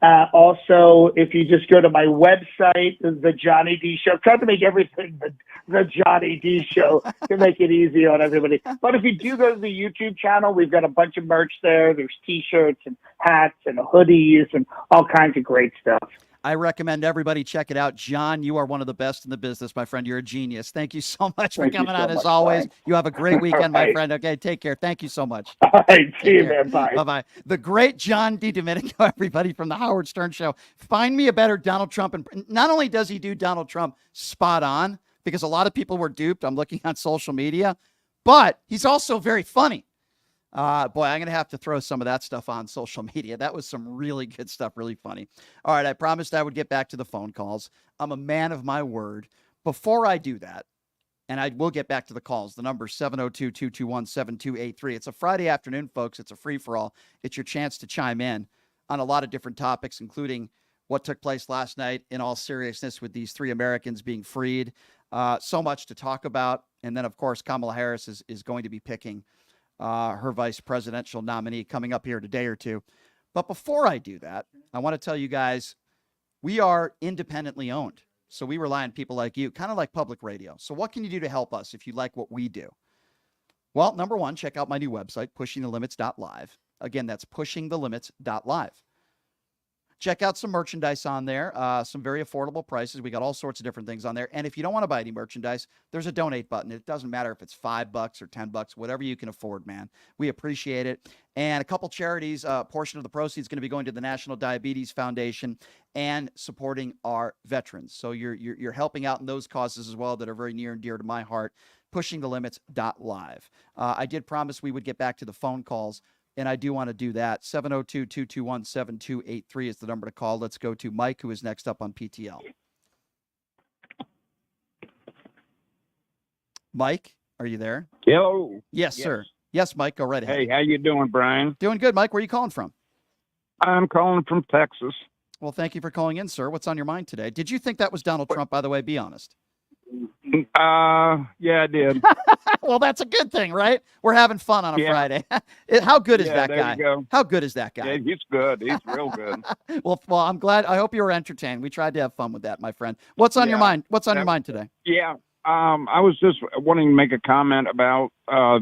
Also, if you just go to my website, the Johnny D Show, try to make everything the Johnny D Show to make it easy on everybody. But if you do go to the YouTube channel, we've got a bunch of merch there. There's T-shirts and hats and hoodies and all kinds of great stuff. I recommend everybody check it out. John, you are one of the best in the business, my friend. You're a genius. Thank you so much for coming on, as always. You have a great weekend, my friend. Okay, take care. Thank you so much. All right, see you, man. Bye. Bye-bye. The great John DiDomenico, everybody, from the Howard Stern Show. Find me a better Donald Trump. And not only does he do Donald Trump spot on, because a lot of people were duped, I'm looking on social media, but he's also very funny. Boy, I'm going to have to throw some of that stuff on social media. That was some really good stuff, really funny. All right, I promised I would get back to the phone calls. I'm a man of my word. Before I do that, and I will get back to the calls, the number 702-221-7283. It's a Friday afternoon, folks. It's a free-for-all. It's your chance to chime in on a lot of different topics, including what took place last night, in all seriousness, with these 3 Americans being freed. So much to talk about. And then, of course, Kamala Harris is going to be picking her vice presidential nominee coming up here in a day or two. But before I do that, I want to tell you guys, we are independently owned. So we rely on people like you, kind of like public radio. So what can you do to help us if you like what we do? Well, number one, check out my new website, pushingthelimits.live. Again, that's pushingthelimits.live. Check out some merchandise on there, some very affordable prices. We got all sorts of different things on there. And if you don't want to buy any merchandise, there's a donate button. It doesn't matter if it's $5 or $10, whatever you can afford, man. We appreciate it. And a couple charities, a portion of the proceeds is going to be going to the National Diabetes Foundation and supporting our veterans. So you're helping out in those causes as well that are very near and dear to my heart. Pushingthelimits.live. I did promise we would get back to the phone calls, and I do want to do that. 702-221-7283 is the number to call. Let's go to Mike, who is next up on PTL. Mike, are you there? Hello. Yes, sir. Yes, Mike, go right ahead. Hey, how you doing, Brian? Doing good, Mike. Where are you calling from? I'm calling from Texas. Well, thank you for calling in, sir. What's on your mind today? Did you think that was Donald Trump, by the way? Be honest. Yeah, I did. Well, that's a good thing, right? We're having fun on a Friday. How good is that guy? You go. How good is that guy? Yeah, he's good. He's real good. well, I'm glad. I hope you were entertained. We tried to have fun with that, my friend. What's on your mind? What's on your mind today? Yeah. I was just wanting to make a comment about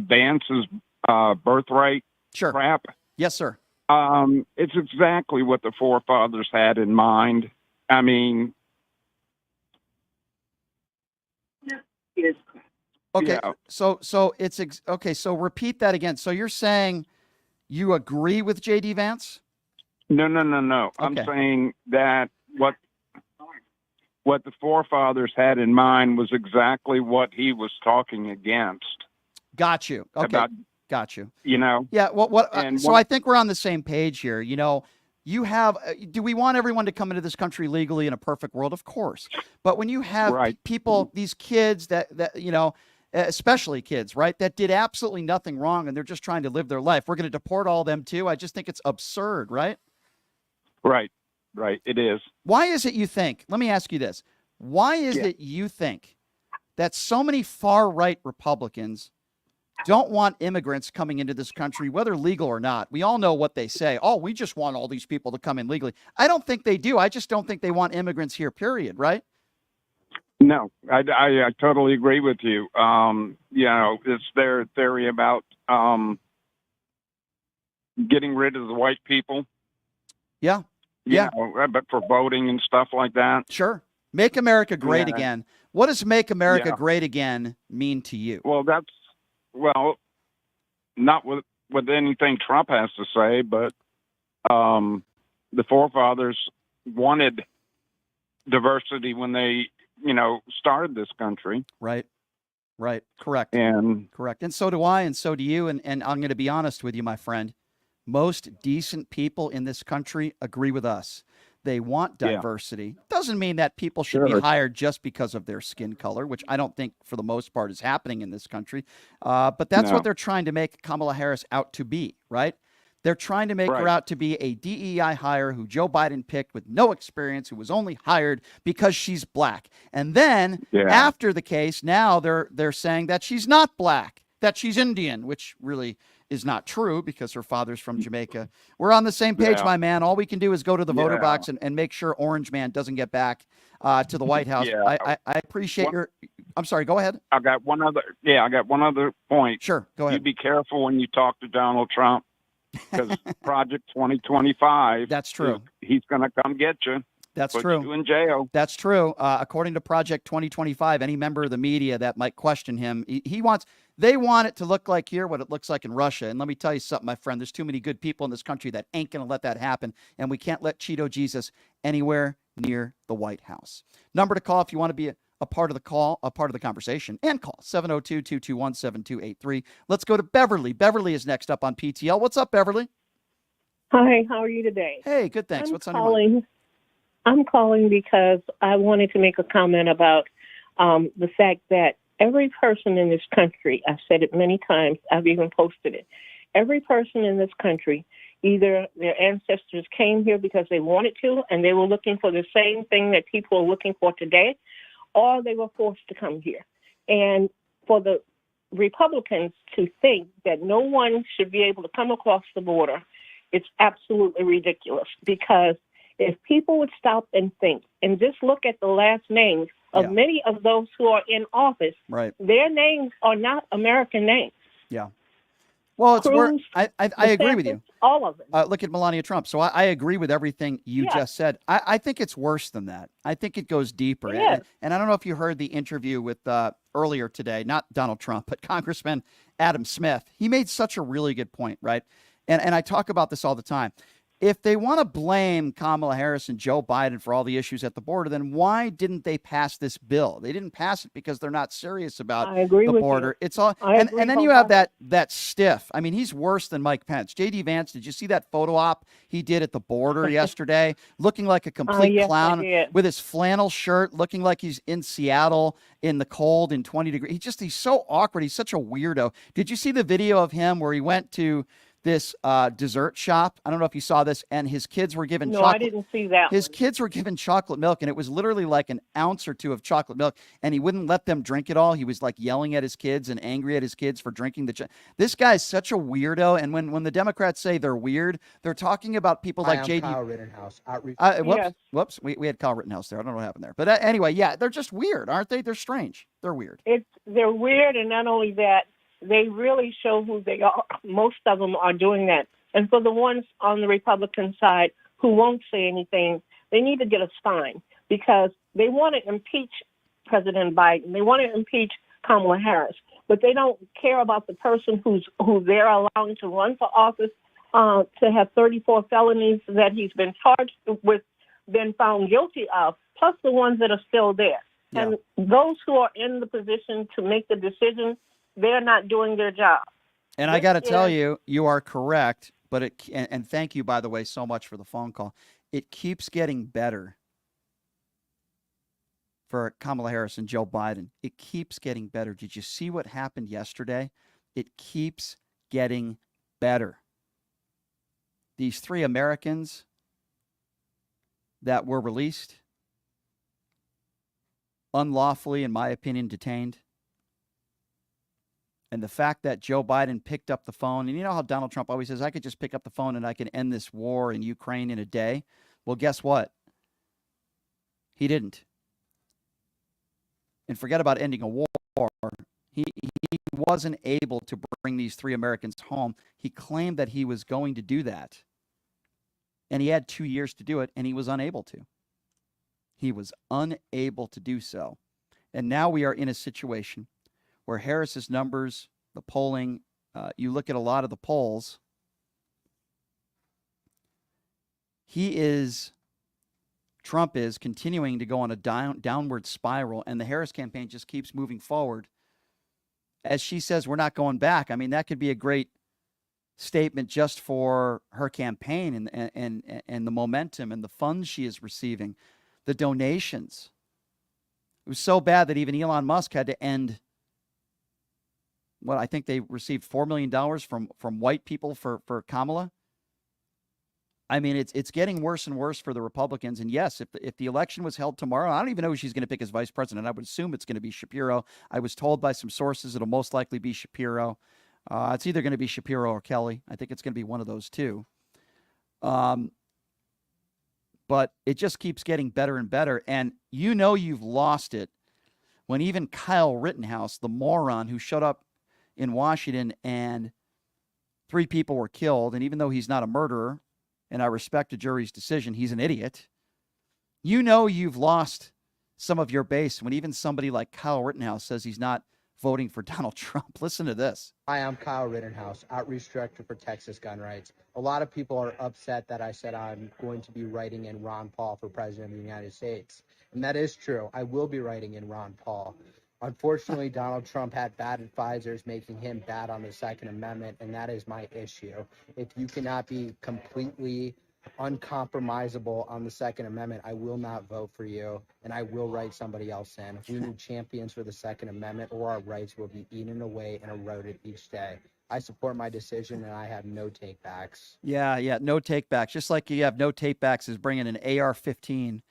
Vance's birthright crap. Yes, sir. It's exactly what the forefathers had in mind. I mean, okay. Yeah. So it's okay. So repeat that again. So you're saying you agree with J.D. Vance? No. I'm saying that what the forefathers had in mind was exactly what he was talking against. Got you. Okay. Got you. You know? Yeah. I think we're on the same page here. You know, you have, do we want everyone to come into this country legally in a perfect world? Of course. But when you have people, these kids that, you know, especially kids, right, that did absolutely nothing wrong and they're just trying to live their life, we're going to deport all of them too. I just think it's absurd, right? Right. It is. Why is it you think, let me ask you this, why is it you think that so many far-right Republicans don't want immigrants coming into this country, whether legal or not? We all know what they say. Oh, we just want all these people to come in legally. I don't think they do. I just don't think they want immigrants here, period, right? No, I totally agree with you. You know, it's their theory about getting rid of the white people. Yeah. You know, but for voting and stuff like that. Sure. Make America great again. What does make America great again mean to you? Well, not with anything Trump has to say, but the forefathers wanted diversity when they, you know, started this country. Right. Correct. Correct. And so do I, and so do you. And I'm going to be honest with you, my friend. Most decent people in this country agree with us. They want diversity. Doesn't mean that people should be hired just because of their skin color, which I don't think for the most part is happening in this country. But that's what they're trying to make Kamala Harris out to be, right? They're trying to make her out to be a DEI hire who Joe Biden picked with no experience, who was only hired because she's black. And then after the case, now they're saying that she's not black, that she's Indian, which really is not true because her father's from Jamaica. We're on the same page, my man. All we can do is go to the voter box and make sure Orange Man doesn't get back to the White House. I appreciate your. I'm sorry. Go ahead. I got one other point. Sure. Go ahead. You be careful when you talk to Donald Trump because Project 2025. That's true. He's going to come get you. That's put true. You in jail. That's true. According to Project 2025, any member of the media that might question him, they want it to look like here what it looks like in Russia. And let me tell you something, my friend, there's too many good people in this country that ain't going to let that happen. And we can't let Cheeto Jesus anywhere near the White House. Number to call if you want to be a part of the call, a part of the conversation, and call 702-221-7283. Let's go to Beverly. Beverly is next up on PTL. What's up, Beverly? Hi, how are you today? Hey, good, thanks. What's on your mind? I'm calling because I wanted to make a comment about the fact that every person in this country, I've said it many times, I've even posted it, every person in this country, either their ancestors came here because they wanted to and they were looking for the same thing that people are looking for today, or they were forced to come here. And for the Republicans to think that no one should be able to come across the border, it's absolutely ridiculous, because if people would stop and think and just look at the last names of many of those who are in office, their names are not American names. Yeah. Well, it's Cruz, I agree with you. All of them. Look at Melania Trump. So I agree with everything you just said. I think it's worse than that. I think it goes deeper. And I don't know if you heard the interview with earlier today, not Donald Trump, but Congressman Adam Smith. He made such a really good point, right? And I talk about this all the time. If they want to blame Kamala Harris and Joe Biden for all the issues at the border, then why didn't they pass this bill? They didn't pass it because they're not serious about the border. It's all, and then you have that stiff. I mean, he's worse than Mike Pence. J.D. Vance, did you see that photo op he did at the border yesterday, looking like a complete clown with his flannel shirt, looking like he's in Seattle in the cold in 20 degrees. He's so awkward. He's such a weirdo. Did you see the video of him where he went to this dessert shop? I don't know if you saw this, and his kids were given chocolate. No, I didn't see that. His kids were given chocolate milk, and it was literally like an ounce or two of chocolate milk, and he wouldn't let them drink it all. He was like yelling at his kids and angry at his kids for drinking this guy's such a weirdo, and when the Democrats say they're weird, they're talking about people like J.D. Kyle Rittenhouse. Whoops. We had Kyle Rittenhouse there. I don't know what happened there. But anyway, they're just weird, aren't they? They're strange. They're weird. They're weird, and not only that, they really show who they are. Most of them are doing that. And for the ones on the Republican side who won't say anything, they need to get a fine, because they want to impeach President Biden. They want to impeach Kamala Harris, but they don't care about the person who they're allowing to run for office, to have 34 felonies that he's been charged with, been found guilty of, plus the ones that are still there. Yeah. And those who are in the position to make the decision, they're not doing their job. And I got to tell you, you are correct. But and thank you, by the way, so much for the phone call. It keeps getting better for Kamala Harris and Joe Biden. It keeps getting better. Did you see what happened yesterday? It keeps getting better. These 3 Americans that were released, unlawfully, in my opinion, detained. And the fact that Joe Biden picked up the phone, and you know how Donald Trump always says, I could just pick up the phone and I can end this war in Ukraine in a day. Well, guess what? He didn't. And forget about ending a war. He wasn't able to bring these 3 Americans home. He claimed that he was going to do that. And he had 2 years to do it, and he was unable to. He was unable to do so. And now we are in a situation where Harris's numbers, the polling, you look at a lot of the polls, Trump is continuing to go on a downward spiral, and the Harris campaign just keeps moving forward. As she says, we're not going back. I mean, that could be a great statement just for her campaign and the momentum and the funds she is receiving, the donations. It was so bad that even Elon Musk had to end. I think they received $4 million from white people for Kamala. I mean, it's getting worse and worse for the Republicans. And yes, if the election was held tomorrow, I don't even know who she's going to pick as vice president. I would assume it's going to be Shapiro. I was told by some sources it'll most likely be Shapiro. It's either going to be Shapiro or Kelly. I think it's going to be one of those two. But it just keeps getting better and better. And you know you've lost it when even Kyle Rittenhouse, the moron who showed up in Washington and 3 people were killed, and even though he's not a murderer, and I respect the jury's decision, he's an idiot. You know you've lost some of your base when even somebody like Kyle Rittenhouse says he's not voting for Donald Trump. Listen to this. Hi, I'm Kyle Rittenhouse, Outreach Director for Texas Gun Rights. A lot of people are upset that I said I'm going to be writing in Ron Paul for President of the United States. And that is true. I will be writing in Ron Paul. Unfortunately, Donald Trump had bad advisors making him bad on the Second Amendment, and that is my issue. If you cannot be completely uncompromisable on the Second Amendment, I will not vote for you, and I will write somebody else in. We need champions for the Second Amendment, or our rights will be eaten away and eroded each day. I support my decision, and I have no takebacks. Yeah, no takebacks. Just like you have no takebacks is bringing an AR-15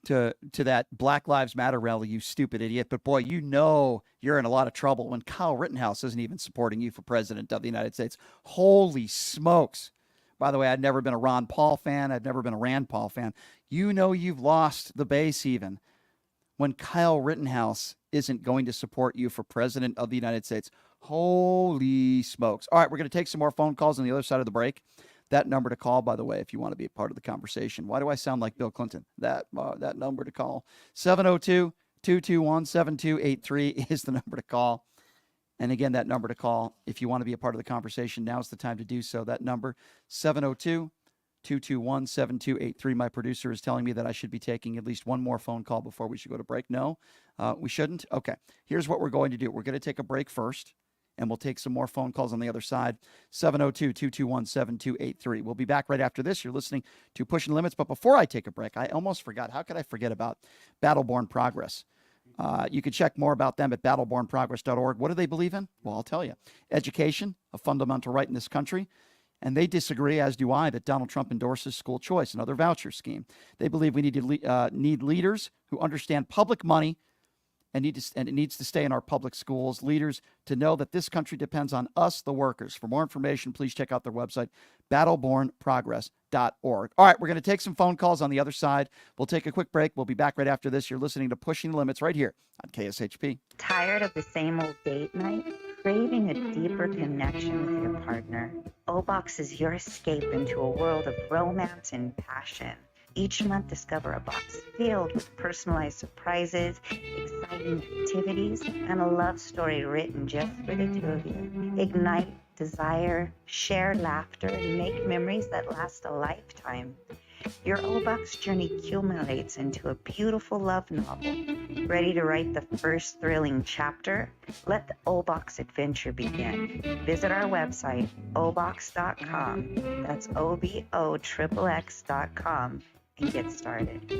to that Black Lives Matter rally, you stupid idiot. But boy, you know you're in a lot of trouble when Kyle Rittenhouse isn't even supporting you for president of the United States. Holy smokes. By the way, I'd never been a Ron Paul fan. I've never been a Rand Paul fan. You know you've lost the base even when Kyle Rittenhouse isn't going to support you for president of the United States. Holy smokes. All right, we're going to take some more phone calls on the other side of the break. That number to call, by the way, if you want to be a part of the conversation. Why do I sound like Bill Clinton? That number to call, 702-221-7283 is the number to call. And again, that number to call, if you want to be a part of the conversation, now's the time to do so. That number, 702-221-7283. My producer is telling me that I should be taking at least one more phone call before we should go to break. No, we shouldn't? Okay, here's what we're going to do. We're going to take a break first, and we'll take some more phone calls on the other side. 702-221-7283. We'll be back right after this. You're listening to Pushing Limits. But before I take a break, I almost forgot. How could I forget about Battleborn Progress? You can check more about them at battlebornprogress.org. What do they believe in? Well, I'll tell you. Education, a fundamental right in this country. And they disagree, as do I, that Donald Trump endorses school choice, another voucher scheme. They believe we need leaders who understand public money and it needs to stay in our public schools. Leaders to know that this country depends on us, the workers. For more information, please check out their website, battlebornprogress.org. All right, we're going to take some phone calls on the other side. We'll take a quick break. We'll be back right after this. You're listening to Pushing the Limits right here on KSHP. Tired of the same old date night? Craving a deeper connection with your partner? O-Box is your escape into a world of romance and passion. Each month, discover a box filled with personalized surprises, exciting activities, and a love story written just for the two of you. Ignite desire, share laughter, and make memories that last a lifetime. Your O-Box journey accumulates into a beautiful love novel. Ready to write the first thrilling chapter? Let the O-Box adventure begin. Visit our website, obox.com. That's OBOXXX.com. And get started.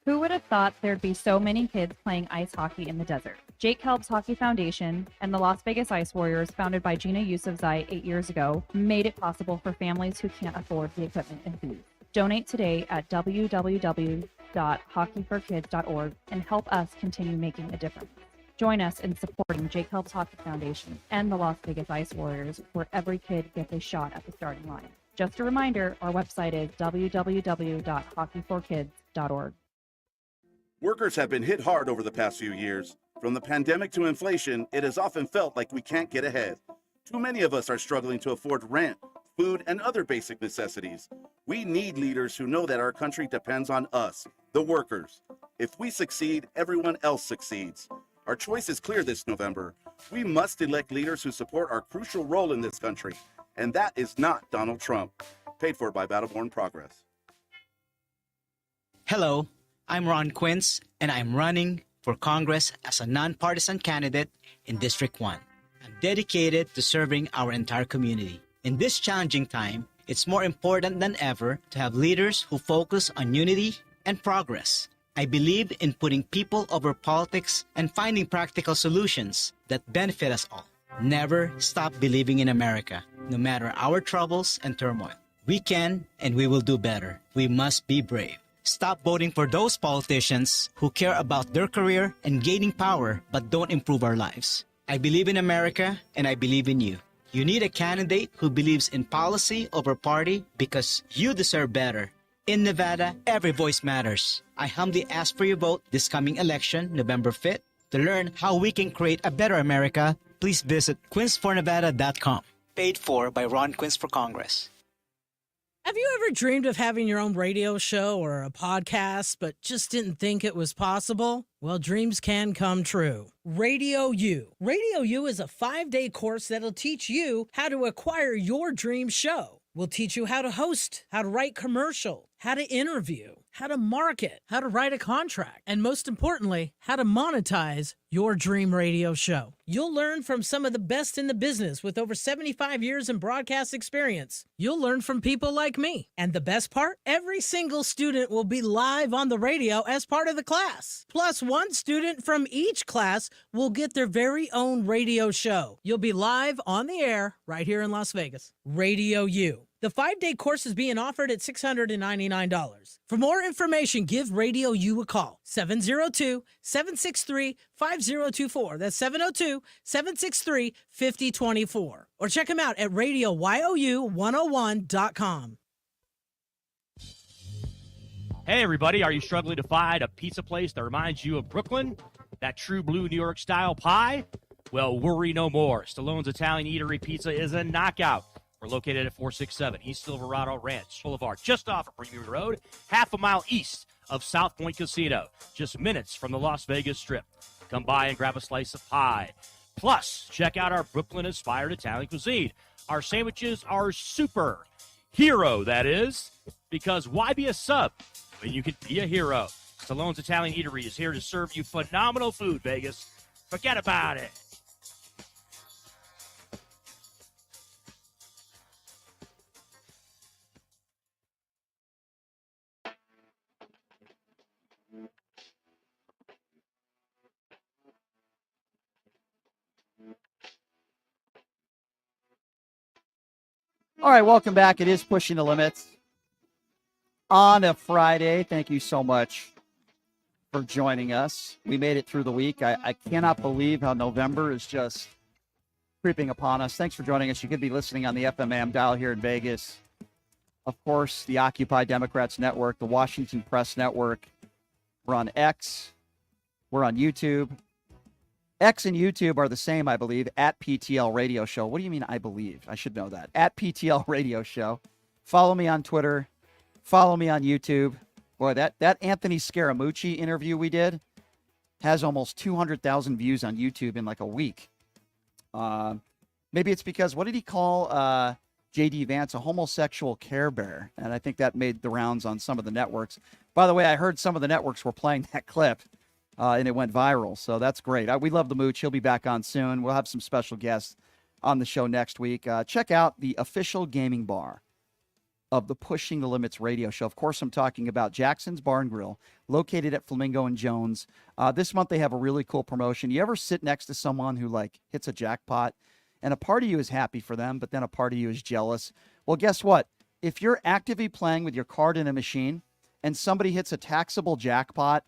Who would have thought there'd be so many kids playing ice hockey in the desert? Jake Helb's Hockey Foundation and the Las Vegas Ice Warriors, founded by Gina Yusufzai 8 years ago, made it possible for families who can't afford the equipment and food. Donate today at www.hockeyforkids.org and help us continue making a difference. Join us in supporting Jake Helb's Hockey Foundation and the Las Vegas Ice Warriors, where every kid gets a shot at the starting line. Just a reminder, our website is www.hockeyforkids.org. Workers have been hit hard over the past few years. From the pandemic to inflation, it has often felt like we can't get ahead. Too many of us are struggling to afford rent, food, and other basic necessities. We need leaders who know that our country depends on us, the workers. If we succeed, everyone else succeeds. Our choice is clear this November. We must elect leaders who support our crucial role in this country. And that is not Donald Trump. Paid for by Battleborn Progress. Hello, I'm Ron Quince, and I'm running for Congress as a nonpartisan candidate in District 1. I'm dedicated to serving our entire community. In this challenging time, it's more important than ever to have leaders who focus on unity and progress. I believe in putting people over politics and finding practical solutions that benefit us all. Never stop believing in America, no matter our troubles and turmoil. We can and we will do better. We must be brave. Stop voting for those politicians who care about their career and gaining power but don't improve our lives. I believe in America and I believe in you. You need a candidate who believes in policy over party because you deserve better. In Nevada, every voice matters. I humbly ask for your vote this coming election, November 5th. To learn how we can create a better America, please visit queensfornevada.com. Paid for by Ron Quince for Congress. Have you ever dreamed of having your own radio show or a podcast, but just didn't think it was possible? Well, dreams can come true. Radio U. Radio U is a 5-day course that'll teach you how to acquire your dream show. We'll teach you how to host, how to write commercial, how to interview, how to market, how to write a contract, and most importantly, how to monetize your dream radio show. You'll learn from some of the best in the business with over 75 years in broadcast experience. You'll learn from people like me. And the best part? Every single student will be live on the radio as part of the class. Plus, one student from each class will get their very own radio show. You'll be live on the air right here in Las Vegas. Radio U. The 5-day course is being offered at $699. For more information, give Radio U a call. 702-763-5024. That's 702-763-5024. Or check them out at radioyou101.com. Hey, everybody, are you struggling to find a pizza place that reminds you of Brooklyn? That true blue New York style pie? Well, worry no more. Stallone's Italian Eatery Pizza is a knockout. We're located at 467 East Silverado Ranch Boulevard, just off of Premium Road, half a mile east of South Point Casino, just minutes from the Las Vegas Strip. Come by and grab a slice of pie. Plus, check out our Brooklyn-inspired Italian cuisine. Our sandwiches are super. Hero, that is. Because why be a sub when you can be a hero? Stallone's Italian Eatery is here to serve you phenomenal food, Vegas. Forget about it. All right, welcome back. It is Pushing the Limits on a Friday. Thank you so much for joining us. We made it through the week. I cannot believe how November is just creeping upon us. Thanks for joining us. You could be listening on the FMAM dial here in Vegas. Of course, the Occupy Democrats Network, the Washington Press Network. We're on X. We're on YouTube. X and YouTube are the same, I believe, at PTL Radio Show. What do you mean, I believe? I should know that. At PTL Radio Show. Follow me on Twitter. Follow me on YouTube. Boy, that Anthony Scaramucci interview we did has almost 200,000 views on YouTube in like a week. Maybe it's because, what did he call J.D. Vance? A homosexual Care Bear. And I think that made the rounds on some of the networks. By the way, I heard some of the networks were playing that clip. And it went viral, so that's great. We love the Mooch. He'll be back on soon. We'll have some special guests on the show next week. Check out the official gaming bar of the Pushing the Limits radio show. Of course, I'm talking about Jackson's Bar and Grill, located at Flamingo and Jones. This month, they have a really cool promotion. You ever sit next to someone who, like, hits a jackpot, and a part of you is happy for them, but then a part of you is jealous? Well, guess what? If you're actively playing with your card in a machine and somebody hits a taxable jackpot,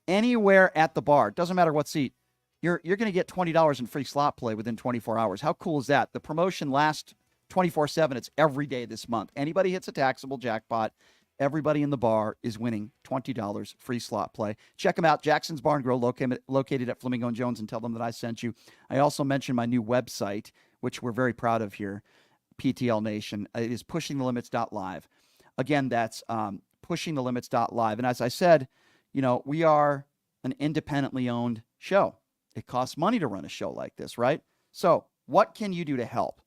anywhere at the bar, doesn't matter what seat, you're going to get $20 in free slot play within 24 hours. How cool is that? The promotion lasts 24/7. It's every day this month. Anybody hits a taxable jackpot, everybody in the bar is winning $20 free slot play. Check them out, Jackson's Bar and Grill, located at Flamingo and Jones, and tell them that I sent you. I also mentioned my new website, which we're very proud of here, PTL Nation. It is pushingthelimits.live. Again, that's pushingthelimits.live. And as I said, you know, we are an independently owned show. It costs money to run a show like this, right? So what can you do to help?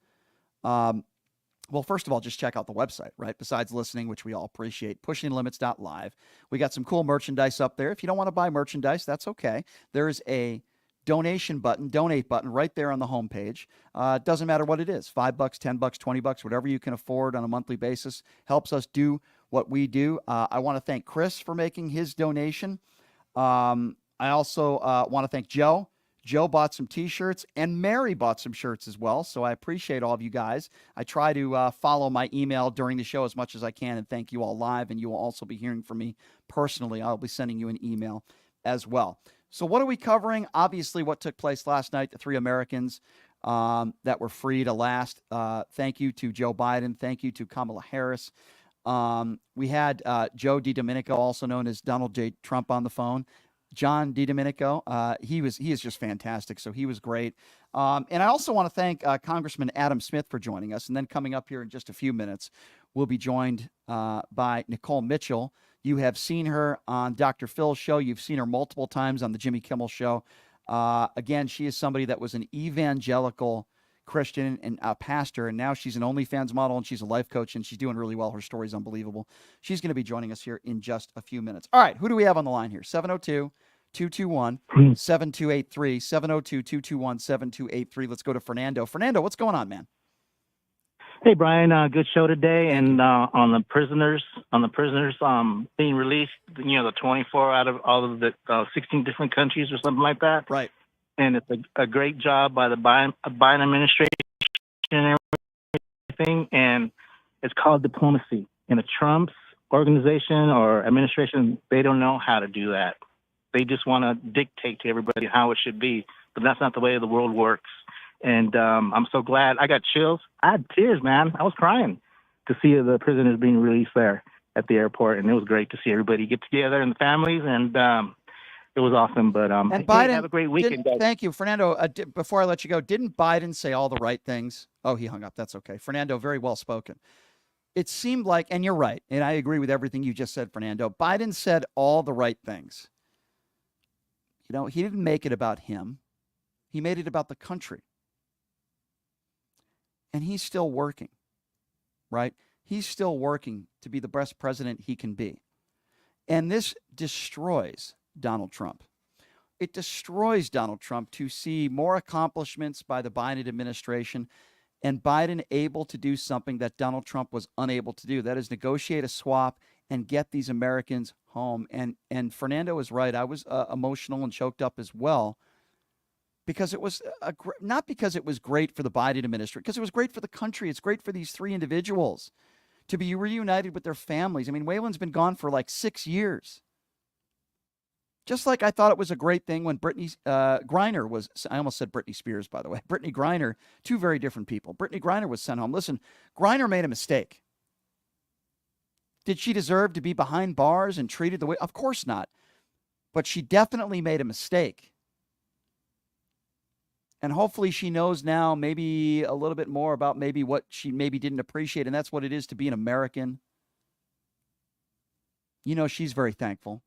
Well, first of all, just check out the website, right? Besides listening, which we all appreciate, pushingthelimits.live. We got some cool merchandise up there. If you don't want to buy merchandise, that's okay. There's a donate button right there on the homepage. It doesn't matter what it is, $5, $10, $20, whatever you can afford on a monthly basis, helps us do what we do. I want to thank Chris for making his donation. I also want to thank Joe. Joe bought some T-shirts, and Mary bought some shirts as well. So I appreciate all of you guys. I try to follow my email during the show as much as I can, and thank you all live. And you will also be hearing from me personally. I'll be sending you an email as well. So what are we covering? Obviously, what took place last night, the 3 Americans that were freed at last. Thank you to Joe Biden. Thank you to Kamala Harris. We had Joe DiDomenico, also known as Donald J. Trump, on the phone. John DiDomenico, he is just fantastic. So he was great. And I also want to thank Congressman Adam Smith for joining us. And then coming up here in just a few minutes, we'll be joined by Nicole Mitchell. You have seen her on Dr. Phil's show. You've seen her multiple times on the Jimmy Kimmel show. Again, she is somebody that was an evangelical Christian and a pastor, and now she's an OnlyFans model, and she's a life coach, and she's doing really well. Her story is unbelievable. She's going to be joining us here in just a few minutes. All right, who do we have on the line here? 702-221-7283, 702-221-7283. Let's go to Fernando. Fernando, what's going on, man? Hey, Brian, good show today. And on the prisoners being released, the 24 out of all of the 16 different countries or something like that. Right. And it's a great job by the Biden administration and everything. And it's called diplomacy. And the Trump's organization or administration, they don't know how to do that. They just want to dictate to everybody how it should be. But that's not the way the world works. And I'm so glad. I got chills. I had tears, man. I was crying to see the prisoners being released there at the airport. And it was great to see everybody get together and the families. And it was awesome. But and Biden, have a great weekend, guys. Thank you, Fernando. Before I let you go, didn't Biden say all the right things? Oh, he hung up. That's okay. Fernando, very well spoken. It seemed like, and you're right, and I agree with everything you just said, Fernando. Biden said all the right things. He didn't make it about him. He made it about the country. And he's still working, right? He's still working to be the best president he can be. And this destroys Donald Trump. It destroys Donald Trump to see more accomplishments by the Biden administration and Biden able to do something that Donald Trump was unable to do. That is negotiate a swap and get these Americans home. And Fernando is right. I was emotional and choked up as well because it was not because it was great for the Biden administration, because it was great for the country. It's great for these 3 individuals to be reunited with their families. I mean, Waylon's been gone for like 6 years. Just like I thought it was a great thing when Brittany Griner was, I almost said Britney Spears, by the way. Brittany Griner, 2 very different people. Brittany Griner was sent home. Listen, Griner made a mistake. Did she deserve to be behind bars and treated the way? Of course not. But she definitely made a mistake. And hopefully she knows now maybe a little bit more about maybe what she maybe didn't appreciate, and that's what it is to be an American. She's very thankful.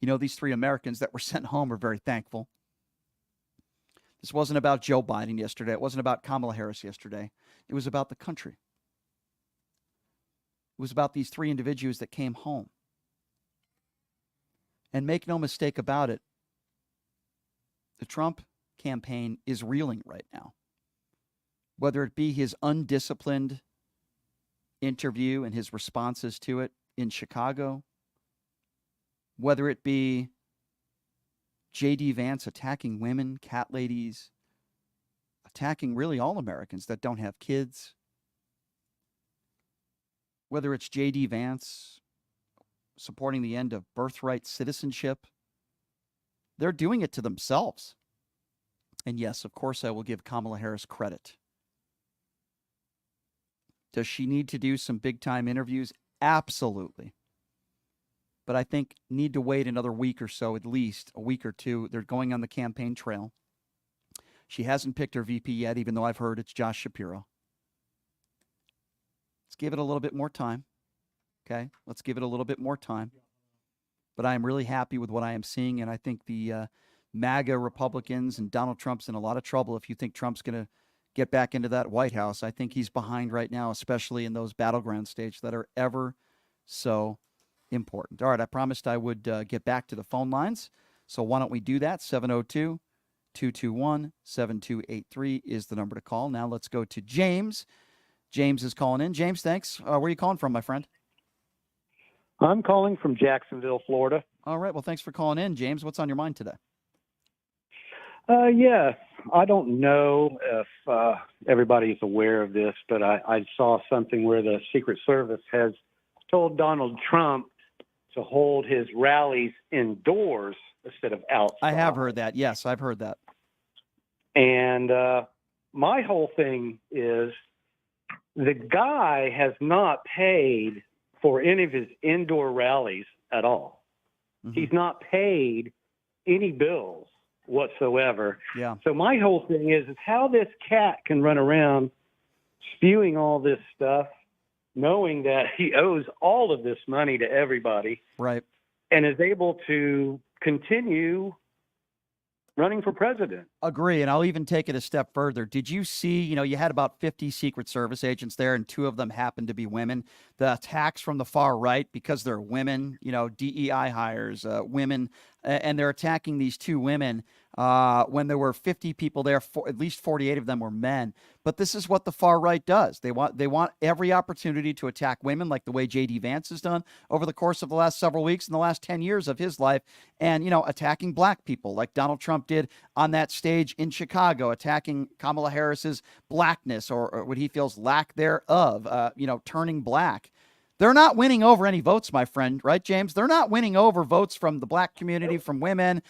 These 3 Americans that were sent home are very thankful. This wasn't about Joe Biden yesterday. It wasn't about Kamala Harris yesterday. It was about the country. It was about these 3 individuals that came home. And make no mistake about it, the Trump campaign is reeling right now. Whether it be his undisciplined interview and his responses to it in Chicago, whether it be J.D. Vance attacking women, cat ladies, attacking really all Americans that don't have kids, whether it's J.D. Vance supporting the end of birthright citizenship, they're doing it to themselves. And yes, of course, I will give Kamala Harris credit. Does she need to do some big-time interviews? Absolutely. But I think need to wait another week or so, at least a week or 2. They're going on the campaign trail. She hasn't picked her VP yet, even though I've heard it's Josh Shapiro. Let's give it a little bit more time. Okay? Let's give it a little bit more time. But I am really happy with what I am seeing, and I think the MAGA Republicans and Donald Trump's in a lot of trouble if you think Trump's going to get back into that White House. I think he's behind right now, especially in those battleground states that are ever so important. All right, I promised I would get back to the phone lines, so why don't we do that? 702-221-7283 is the number to call. Now let's go to James. James is calling in. James, thanks. Where are you calling from, my friend? I'm calling from Jacksonville, Florida. All right, well, thanks for calling in, James. What's on your mind today? Yes. I don't know if everybody's aware of this, but I saw something where the Secret Service has told Donald Trump to hold his rallies indoors instead of outside. I have heard that. Yes, I've heard that. And my whole thing is the guy has not paid for any of his indoor rallies at all. Mm-hmm. He's not paid any bills whatsoever. Yeah. So my whole thing is how this cat can run around spewing all this stuff, knowing that he owes all of this money to everybody. Right. And is able to continue running for president. Agree. And I'll even take it a step further. Did you see, you had about 50 Secret Service agents there, and 2 of them happened to be women. The attacks from the far right, because they're women, DEI hires, women, and they're attacking these 2 women when there were 50 people there, at least 48 of them were men. But this is what the far right does. They want every opportunity to attack women, like the way J.D. Vance has done over the course of the last several weeks and the last 10 years of his life, and, attacking black people like Donald Trump did on that stage in Chicago, attacking Kamala Harris's blackness or what he feels lack thereof, turning black. They're not winning over any votes, my friend, right, James? They're not winning over votes from the black community, from women,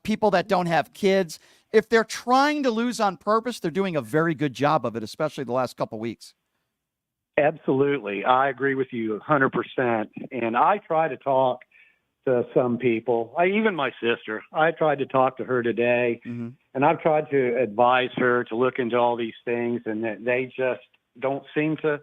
people that don't have kids. If they're trying to lose on purpose, they're doing a very good job of it, especially the last couple of weeks. Absolutely. I agree with you 100%. And I try to talk to some people, even my sister. I tried to talk to her today, mm-hmm. and I've tried to advise her to look into all these things, and they just don't seem to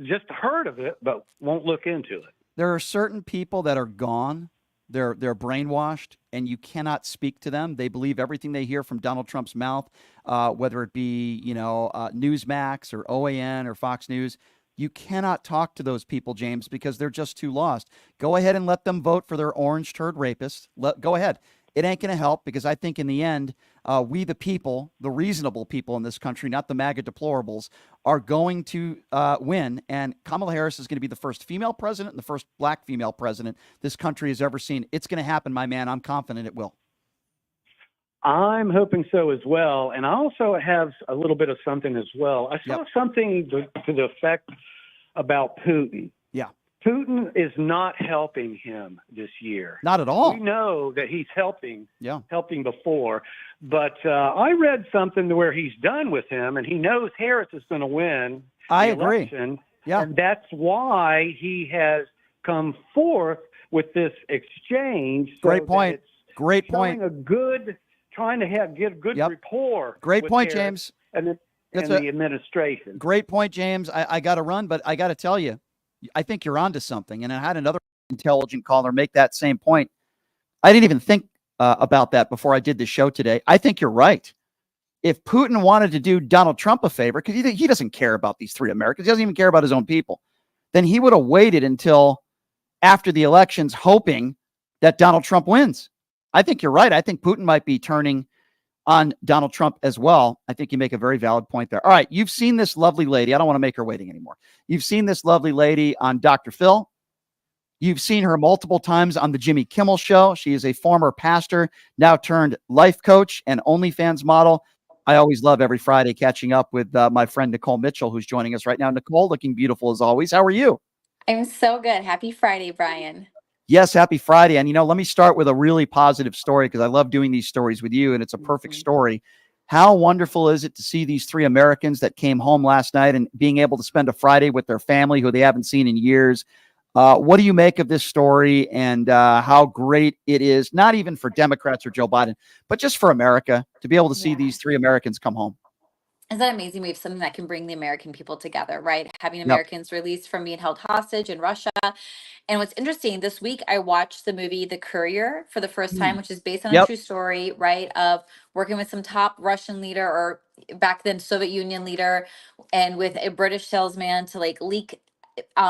just heard of it, but won't look into it. There are certain people that are gone. They're brainwashed, and you cannot speak to them. They believe everything they hear from Donald Trump's mouth, whether it be, Newsmax or OAN or Fox News. You cannot talk to those people, James, because they're just too lost. Go ahead and let them vote for their orange turd rapist. Go ahead. It ain't going to help, because I think in the end, we the people, the reasonable people in this country, not the MAGA deplorables, are going to win. And Kamala Harris is going to be the first female president and the first black female president this country has ever seen. It's going to happen, my man. I'm confident it will. I'm hoping so as well. And I also have a little bit of something as well. I saw something to the effect about Putin. Yeah. Putin is not helping him this year. Not at all. We know that he's helping before. But I read something to where he's done with him, and he knows Harris is going to win the election. Agree. Yeah. And that's why he has come forth with this exchange. Great point. Great point. Trying to get good rapport. Great point, Harris James. And the administration. Great point, James. I got to run, but I got to tell you, I think you're onto something. And I had another intelligent caller make that same point. I didn't even think about that before I did the show today. I think you're right. If Putin wanted to do Donald Trump a favor, because he doesn't care about these 3 Americans, he doesn't even care about his own people, then he would have waited until after the elections, hoping that Donald Trump wins. I think you're right. I think Putin might be turning on Donald Trump as well. I think you make a very valid point there. All right. You've seen this lovely lady. I don't want to make her waiting anymore. You've seen this lovely lady on Dr. Phil. You've seen her multiple times on the Jimmy Kimmel Show. She is a former pastor, now turned life coach and OnlyFans model. I always love every Friday catching up with my friend Nicole Mitchell, who's joining us right now. Nicole, looking beautiful as always. How are you? I'm so good. Happy Friday, Brian. Yes, happy Friday. And, let me start with a really positive story, because I love doing these stories with you, and it's a perfect story. How wonderful is it to see these 3 Americans that came home last night and being able to spend a Friday with their family who they haven't seen in years? What do you make of this story, and how great it is, not even for Democrats or Joe Biden, but just for America to be able to see these 3 Americans come home? Isn't that amazing? We have something that can bring the American people together, right? Having Americans released from being held hostage in Russia. And what's interesting, this week I watched the movie The Courier for the first time, which is based on a true story, right? Of working with some top Russian leader, or back then Soviet Union leader, and with a British salesman to leak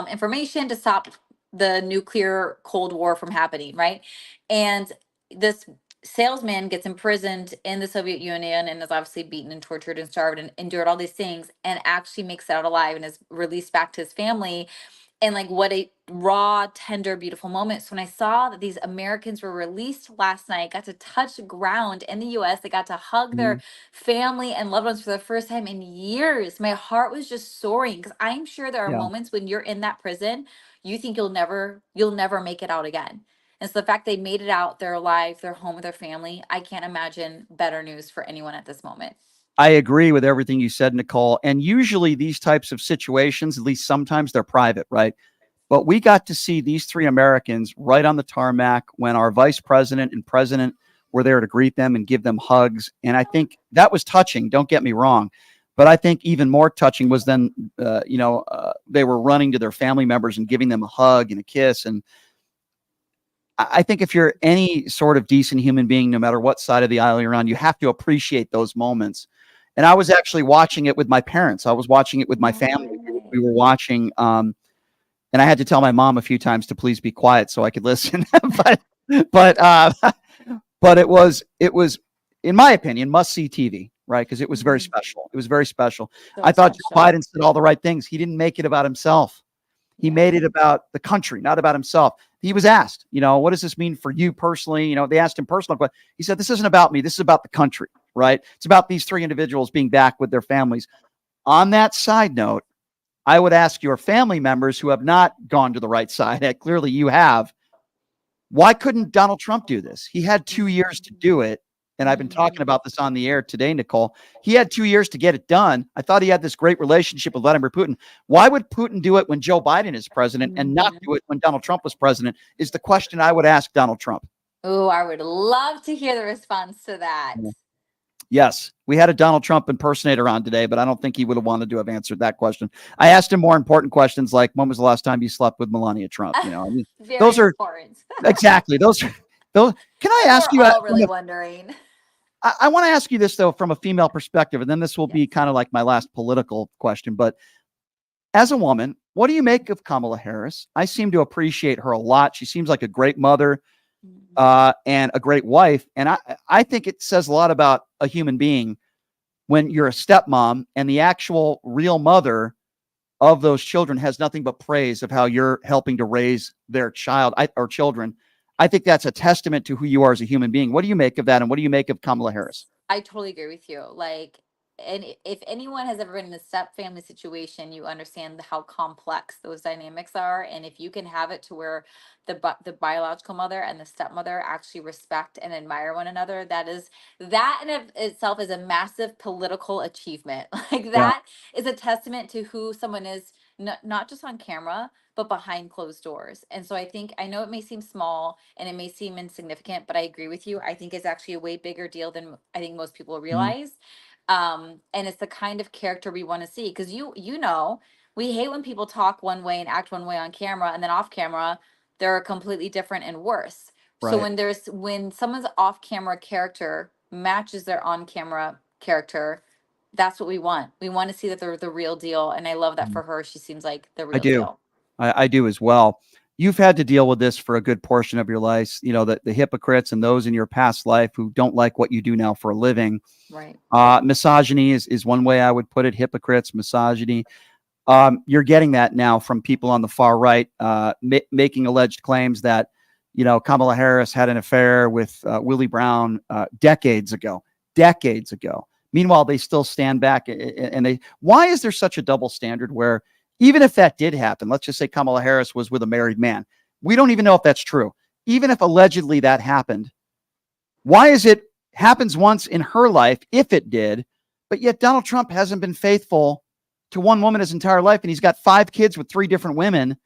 information to stop the nuclear Cold War from happening, right? And this salesman gets imprisoned in the Soviet Union and is obviously beaten and tortured and starved and endured all these things, and actually makes it out alive and is released back to his family. And like what a raw, tender, beautiful moment. So when I saw that these Americans were released last night, got to touch ground in the US, they got to hug their family and loved ones for the first time in years. My heart was just soaring because I'm sure there are moments when you're in that prison, you think you'll never make it out again. And so the fact they made it out, they're alive, they're home with their family, I can't imagine better news for anyone at this moment. I agree with everything you said, Nicole. And usually these types of situations, at least sometimes, they're private, right? But we got to see these three Americans right on the tarmac when our vice president and president were there to greet them and give them hugs. And I think that was touching. Don't get me wrong. But I think even more touching was then, they were running to their family members and giving them a hug and a kiss. And I think if you're any sort of decent human being, no matter what side of the aisle you're on, you have to appreciate those moments. And I was actually watching it with my parents. I was watching it with my family. We were watching, and I had to tell my mom a few times to please be quiet so I could listen. but it was, in my opinion, must see TV, right? Because it was very special. It was very special. So I thought special. Joe Biden said all the right things. He didn't make it about himself. He made it about the country, not about himself. He was asked, what does this mean for you personally? They asked him personally, but he said, this isn't about me. This is about the country, right? It's about these three individuals being back with their families. On that side note, I would ask your family members who have not gone to the right side, and clearly you have, why couldn't Donald Trump do this? He had 2 years to do it. And I've been talking about this on the air today, Nicole. He had 2 years to get it done. I thought he had this great relationship with Vladimir Putin. Why would Putin do it when Joe Biden is president and not do it when Donald Trump was president is the question I would ask Donald Trump. Oh, I would love to hear the response to that. Yes, we had a Donald Trump impersonator on today, but I don't think he would have wanted to have answered that question. I asked him more important questions like, when was the last time you slept with Melania Trump? Very those are important. exactly those. Can I ask you? We're all really wondering. I want to ask you this, though, from a female perspective, and then this will be kind of like my last political question. But as a woman, what do you make of Kamala Harris? I seem to appreciate her a lot. She seems like a great mother and a great wife. And I think it says a lot about a human being when you're a stepmom and the actual real mother of those children has nothing but praise of how you're helping to raise their child or children. I think that's a testament to who you are as a human being. What do you make of that? And what do you make of Kamala Harris? I totally agree with you. And if anyone has ever been in a step family situation, you understand how complex those dynamics are. And if you can have it to where the biological mother and the stepmother actually respect and admire one another, that in of itself is a massive political achievement. That is a testament to who someone is, not just on camera, but behind closed doors. And so I know it may seem small and it may seem insignificant, but I agree with you. I think it's actually a way bigger deal than I think most people realize. And it's the kind of character we want to see, because we hate when people talk one way and act one way on camera, and then off camera they're completely different and worse. So when someone's off camera character matches their on camera character, that's what we want. We want to see that they're the real deal. And I love that for her. She seems like the real deal. I do as well. You've had to deal with this for a good portion of your life, the hypocrites and those in your past life who don't like what you do now for a living. Right. Misogyny is one way I would put it. Hypocrites, misogyny. You're getting that now from people on the far right, making alleged claims that, Kamala Harris had an affair with Willie Brown decades ago. Meanwhile, they still stand back and why is there such a double standard where even if that did happen, let's just say Kamala Harris was with a married man. We don't even know if that's true. Even if allegedly that happened, why is it happens once in her life, if it did, but yet Donald Trump hasn't been faithful to one woman his entire life, and he's got 5 kids with 3 different women.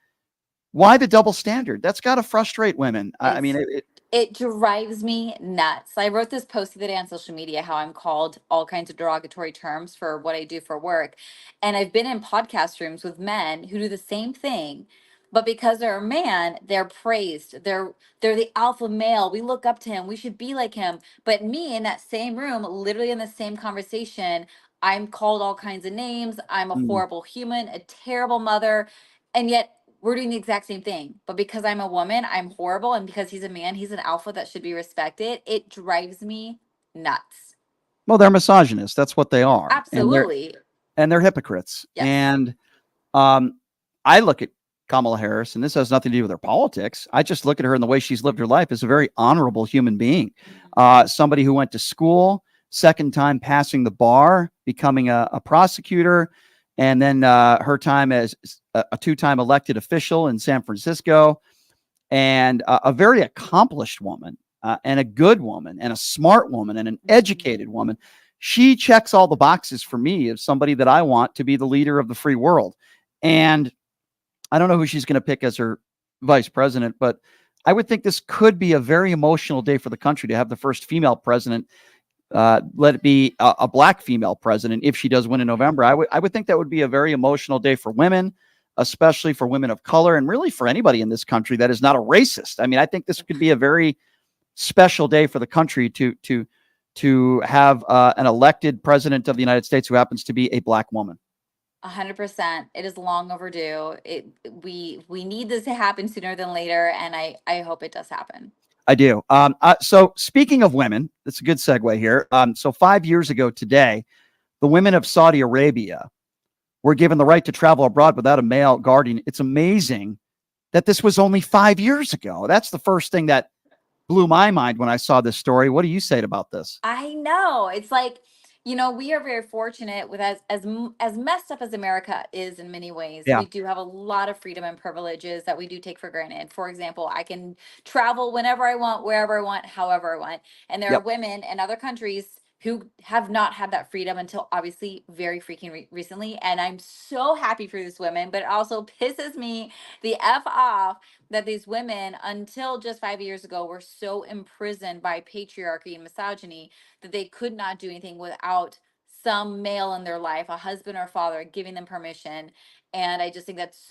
Why the double standard? That's got to frustrate women. It drives me nuts. I wrote this post the other day on social media, how I'm called all kinds of derogatory terms for what I do for work. And I've been in podcast rooms with men who do the same thing, but because they're a man, they're praised. They're the alpha male. We look up to him. We should be like him. But me in that same room, literally in the same conversation, I'm called all kinds of names. I'm a horrible human, a terrible mother. And yet we're doing the exact same thing. But because I'm a woman, I'm horrible. And because he's a man, he's an alpha that should be respected. It drives me nuts. Well, they're misogynists. That's what they are. Absolutely. And they're hypocrites. Yes. And I look at Kamala Harris, and this has nothing to do with her politics. I just look at her and the way she's lived her life as a very honorable human being. Somebody who went to school, second time passing the bar, becoming a prosecutor, and then her time as a two-time elected official in San Francisco, and a very accomplished woman, and a good woman, and a smart woman, and an educated woman. She checks all the boxes for me as somebody that I want to be the leader of the free world. And I don't know who she's going to pick as her vice president, but I would think this could be a very emotional day for the country to have the first female president. Let it be a black female president if she does win in November. I would think that would be a very emotional day for women, especially for women of color, and really for anybody in this country that is not a racist. I mean, I think this could be a very special day for the country to have an elected president of the United States who happens to be a black woman. 100%. It is long overdue. We need this to happen sooner than later, and I hope it does happen. I do. So speaking of women, that's a good segue here. So 5 years ago today, the women of Saudi Arabia were given the right to travel abroad without a male guardian. It's amazing that this was only 5 years ago. That's the first thing that blew my mind when I saw this story. What do you say about this? I know. It's like, we are very fortunate with as messed up as America is in many ways. Yeah. We do have a lot of freedom and privileges that we do take for granted. For example, I can travel whenever I want, wherever I want, however I want. And there are women in other countries who have not had that freedom until obviously very freaking recently. And I'm so happy for these women, but it also pisses me the F off that these women, until just 5 years ago, were so imprisoned by patriarchy and misogyny that they could not do anything without some male in their life, a husband or father, giving them permission. And I just think that's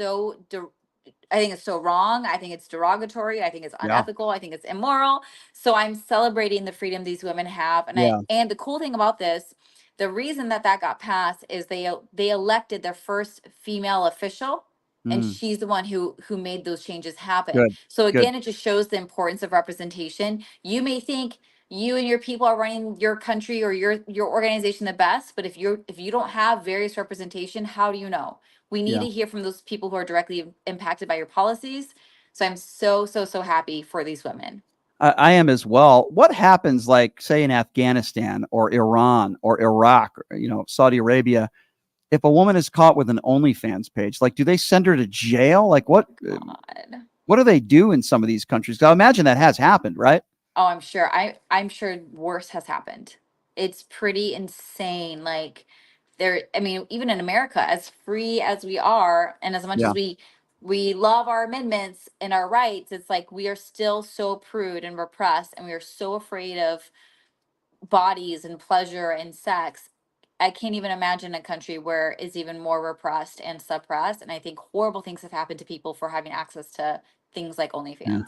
I think it's so wrong. I think it's derogatory. I think it's unethical. I think it's immoral. So I'm celebrating the freedom these women have. And the cool thing about this, the reason that got passed is they elected their first female official, and she's the one who made those changes happen. Good. So again, it just shows the importance of representation. You may think you and your people are running your country or your organization the best, but if you don't have various representation, how do you know? We need to hear from those people who are directly impacted by your policies. So I'm so happy for these women. I am as well. What happens, like, say, in Afghanistan or Iran or Iraq, or, Saudi Arabia, if a woman is caught with an OnlyFans page? Like, do they send her to jail? Like, what do they do in some of these countries? I imagine that has happened, right? Oh, I'm sure. I'm sure worse has happened. It's pretty insane. Like, even in America, as free as we are, and as much as we love our amendments and our rights, it's like we are still so prude and repressed, and we are so afraid of bodies and pleasure and sex. I can't even imagine a country where it's even more repressed and suppressed. And I think horrible things have happened to people for having access to things like OnlyFans. Yeah.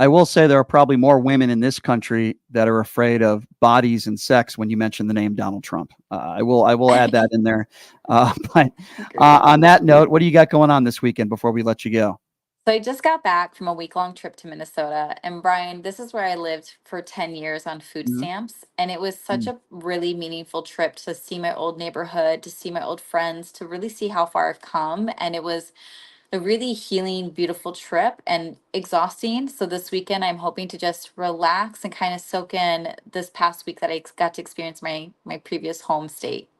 I will say there are probably more women in this country that are afraid of bodies and sex when you mention the name Donald Trump. I will add that in there. But on that note, what do you got going on this weekend before we let you go? So I just got back from a week-long trip to Minnesota. And Brian, this is where I lived for 10 years on food stamps. And it was such a really meaningful trip to see my old neighborhood, to see my old friends, to really see how far I've come. And it was a really healing, beautiful trip and exhausting. So this weekend, I'm hoping to just relax and kind of soak in this past week that I got to experience my previous home state.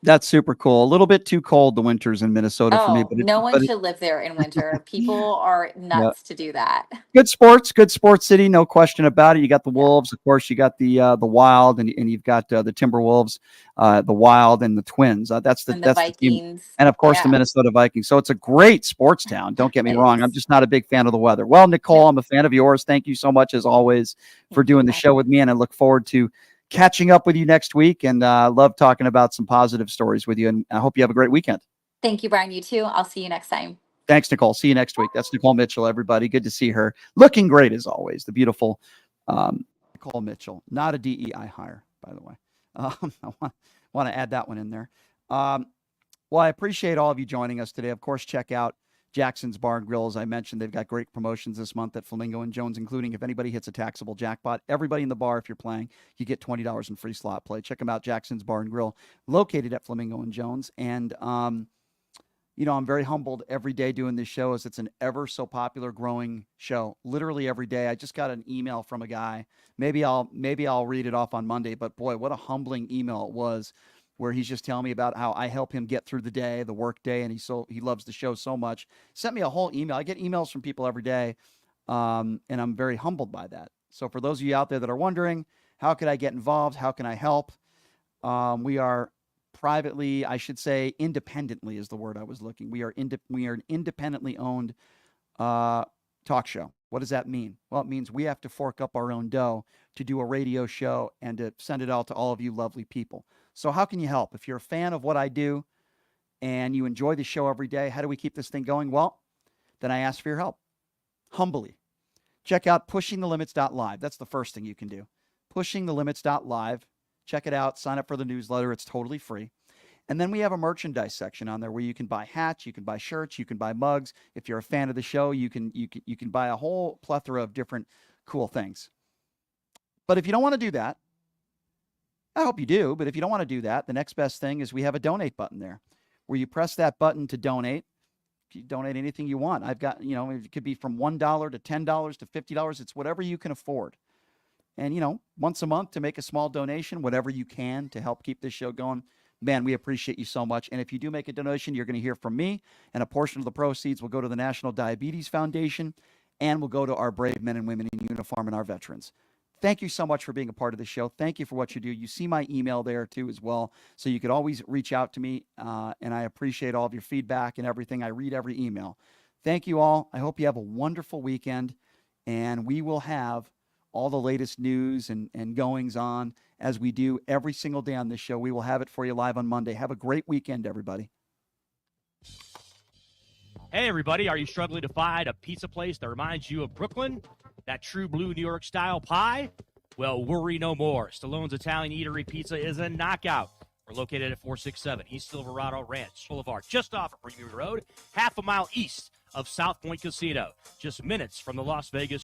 That's super cool. A little bit too cold, the winters in Minnesota for me. Oh, no one should live there in winter. People are nuts to do that. Good sports city, no question about it. You got the Wolves, of course. You got the Wild, and you've got the Timberwolves, the Wild, and the Twins. That's the Vikings, the team. And of course the Minnesota Vikings. So it's a great sports town. Don't get me wrong. I'm just not a big fan of the weather. Well, Nicole, I'm a fan of yours. Thank you so much as always for doing the show with me, and I look forward to catching up with you next week, and love talking about some positive stories with you. And I hope you have a great weekend. Thank you, Brian. You too. I'll see you next time. Thanks, Nicole. See you next week. That's Nicole Mitchell, everybody. Good to see her. Looking great as always. The beautiful Nicole Mitchell. Not a DEI hire, by the way. I want to add that one in there. Well, I appreciate all of you joining us today. Of course, check out Jackson's Bar and Grill. As I mentioned, they've got great promotions this month at Flamingo and Jones, including if anybody hits a taxable jackpot, everybody in the bar, if you're playing, you get $20 in free slot play. Check them out, Jackson's Bar and Grill, located at Flamingo and Jones. And I'm very humbled every day doing this show as it's an ever so popular growing show. Literally every day. I just got an email from a guy. Maybe I'll read it off on Monday, but boy, what a humbling email it was, where he's just telling me about how I help him get through the day, the work day, and he loves the show so much. Sent me a whole email. I get emails from people every day, and I'm very humbled by that. So for those of you out there that are wondering, how could I get involved? How can I help? We are privately, I should say, independently is the word I was looking. We are an independently owned talk show. What does that mean? Well, it means we have to fork up our own dough to do a radio show and to send it out to all of you lovely people. So how can you help? If you're a fan of what I do and you enjoy the show every day, how do we keep this thing going? Well, then I ask for your help. Humbly. Check out pushingthelimits.live. That's the first thing you can do. Pushingthelimits.live. Check it out. Sign up for the newsletter. It's totally free. And then we have a merchandise section on there where you can buy hats, you can buy shirts, you can buy mugs. If you're a fan of the show, you can buy a whole plethora of different cool things. But if you don't want to do that, I hope you do, but if you don't want to do that, the next best thing is we have a donate button there where you press that button to donate. You donate anything you want. I've got, it could be from $1 to $10 to $50. It's whatever you can afford. And, once a month to make a small donation, whatever you can to help keep this show going. Man, we appreciate you so much. And if you do make a donation, you're going to hear from me, and a portion of the proceeds will go to the National Diabetes Foundation and will go to our brave men and women in uniform and our veterans. Thank you so much for being a part of the show. Thank you for what you do. You see my email there, too, as well. So you could always reach out to me, and I appreciate all of your feedback and everything. I read every email. Thank you all. I hope you have a wonderful weekend, and we will have all the latest news and goings on as we do every single day on this show. We will have it for you live on Monday. Have a great weekend, everybody. Hey, everybody. Are you struggling to find a pizza place that reminds you of Brooklyn? That true blue New York style pie? Well, worry no more. Stallone's Italian Eatery Pizza is a knockout. We're located at 467 East Silverado Ranch Boulevard, just off of Premium Road, half a mile east of South Point Casino, just minutes from the Las Vegas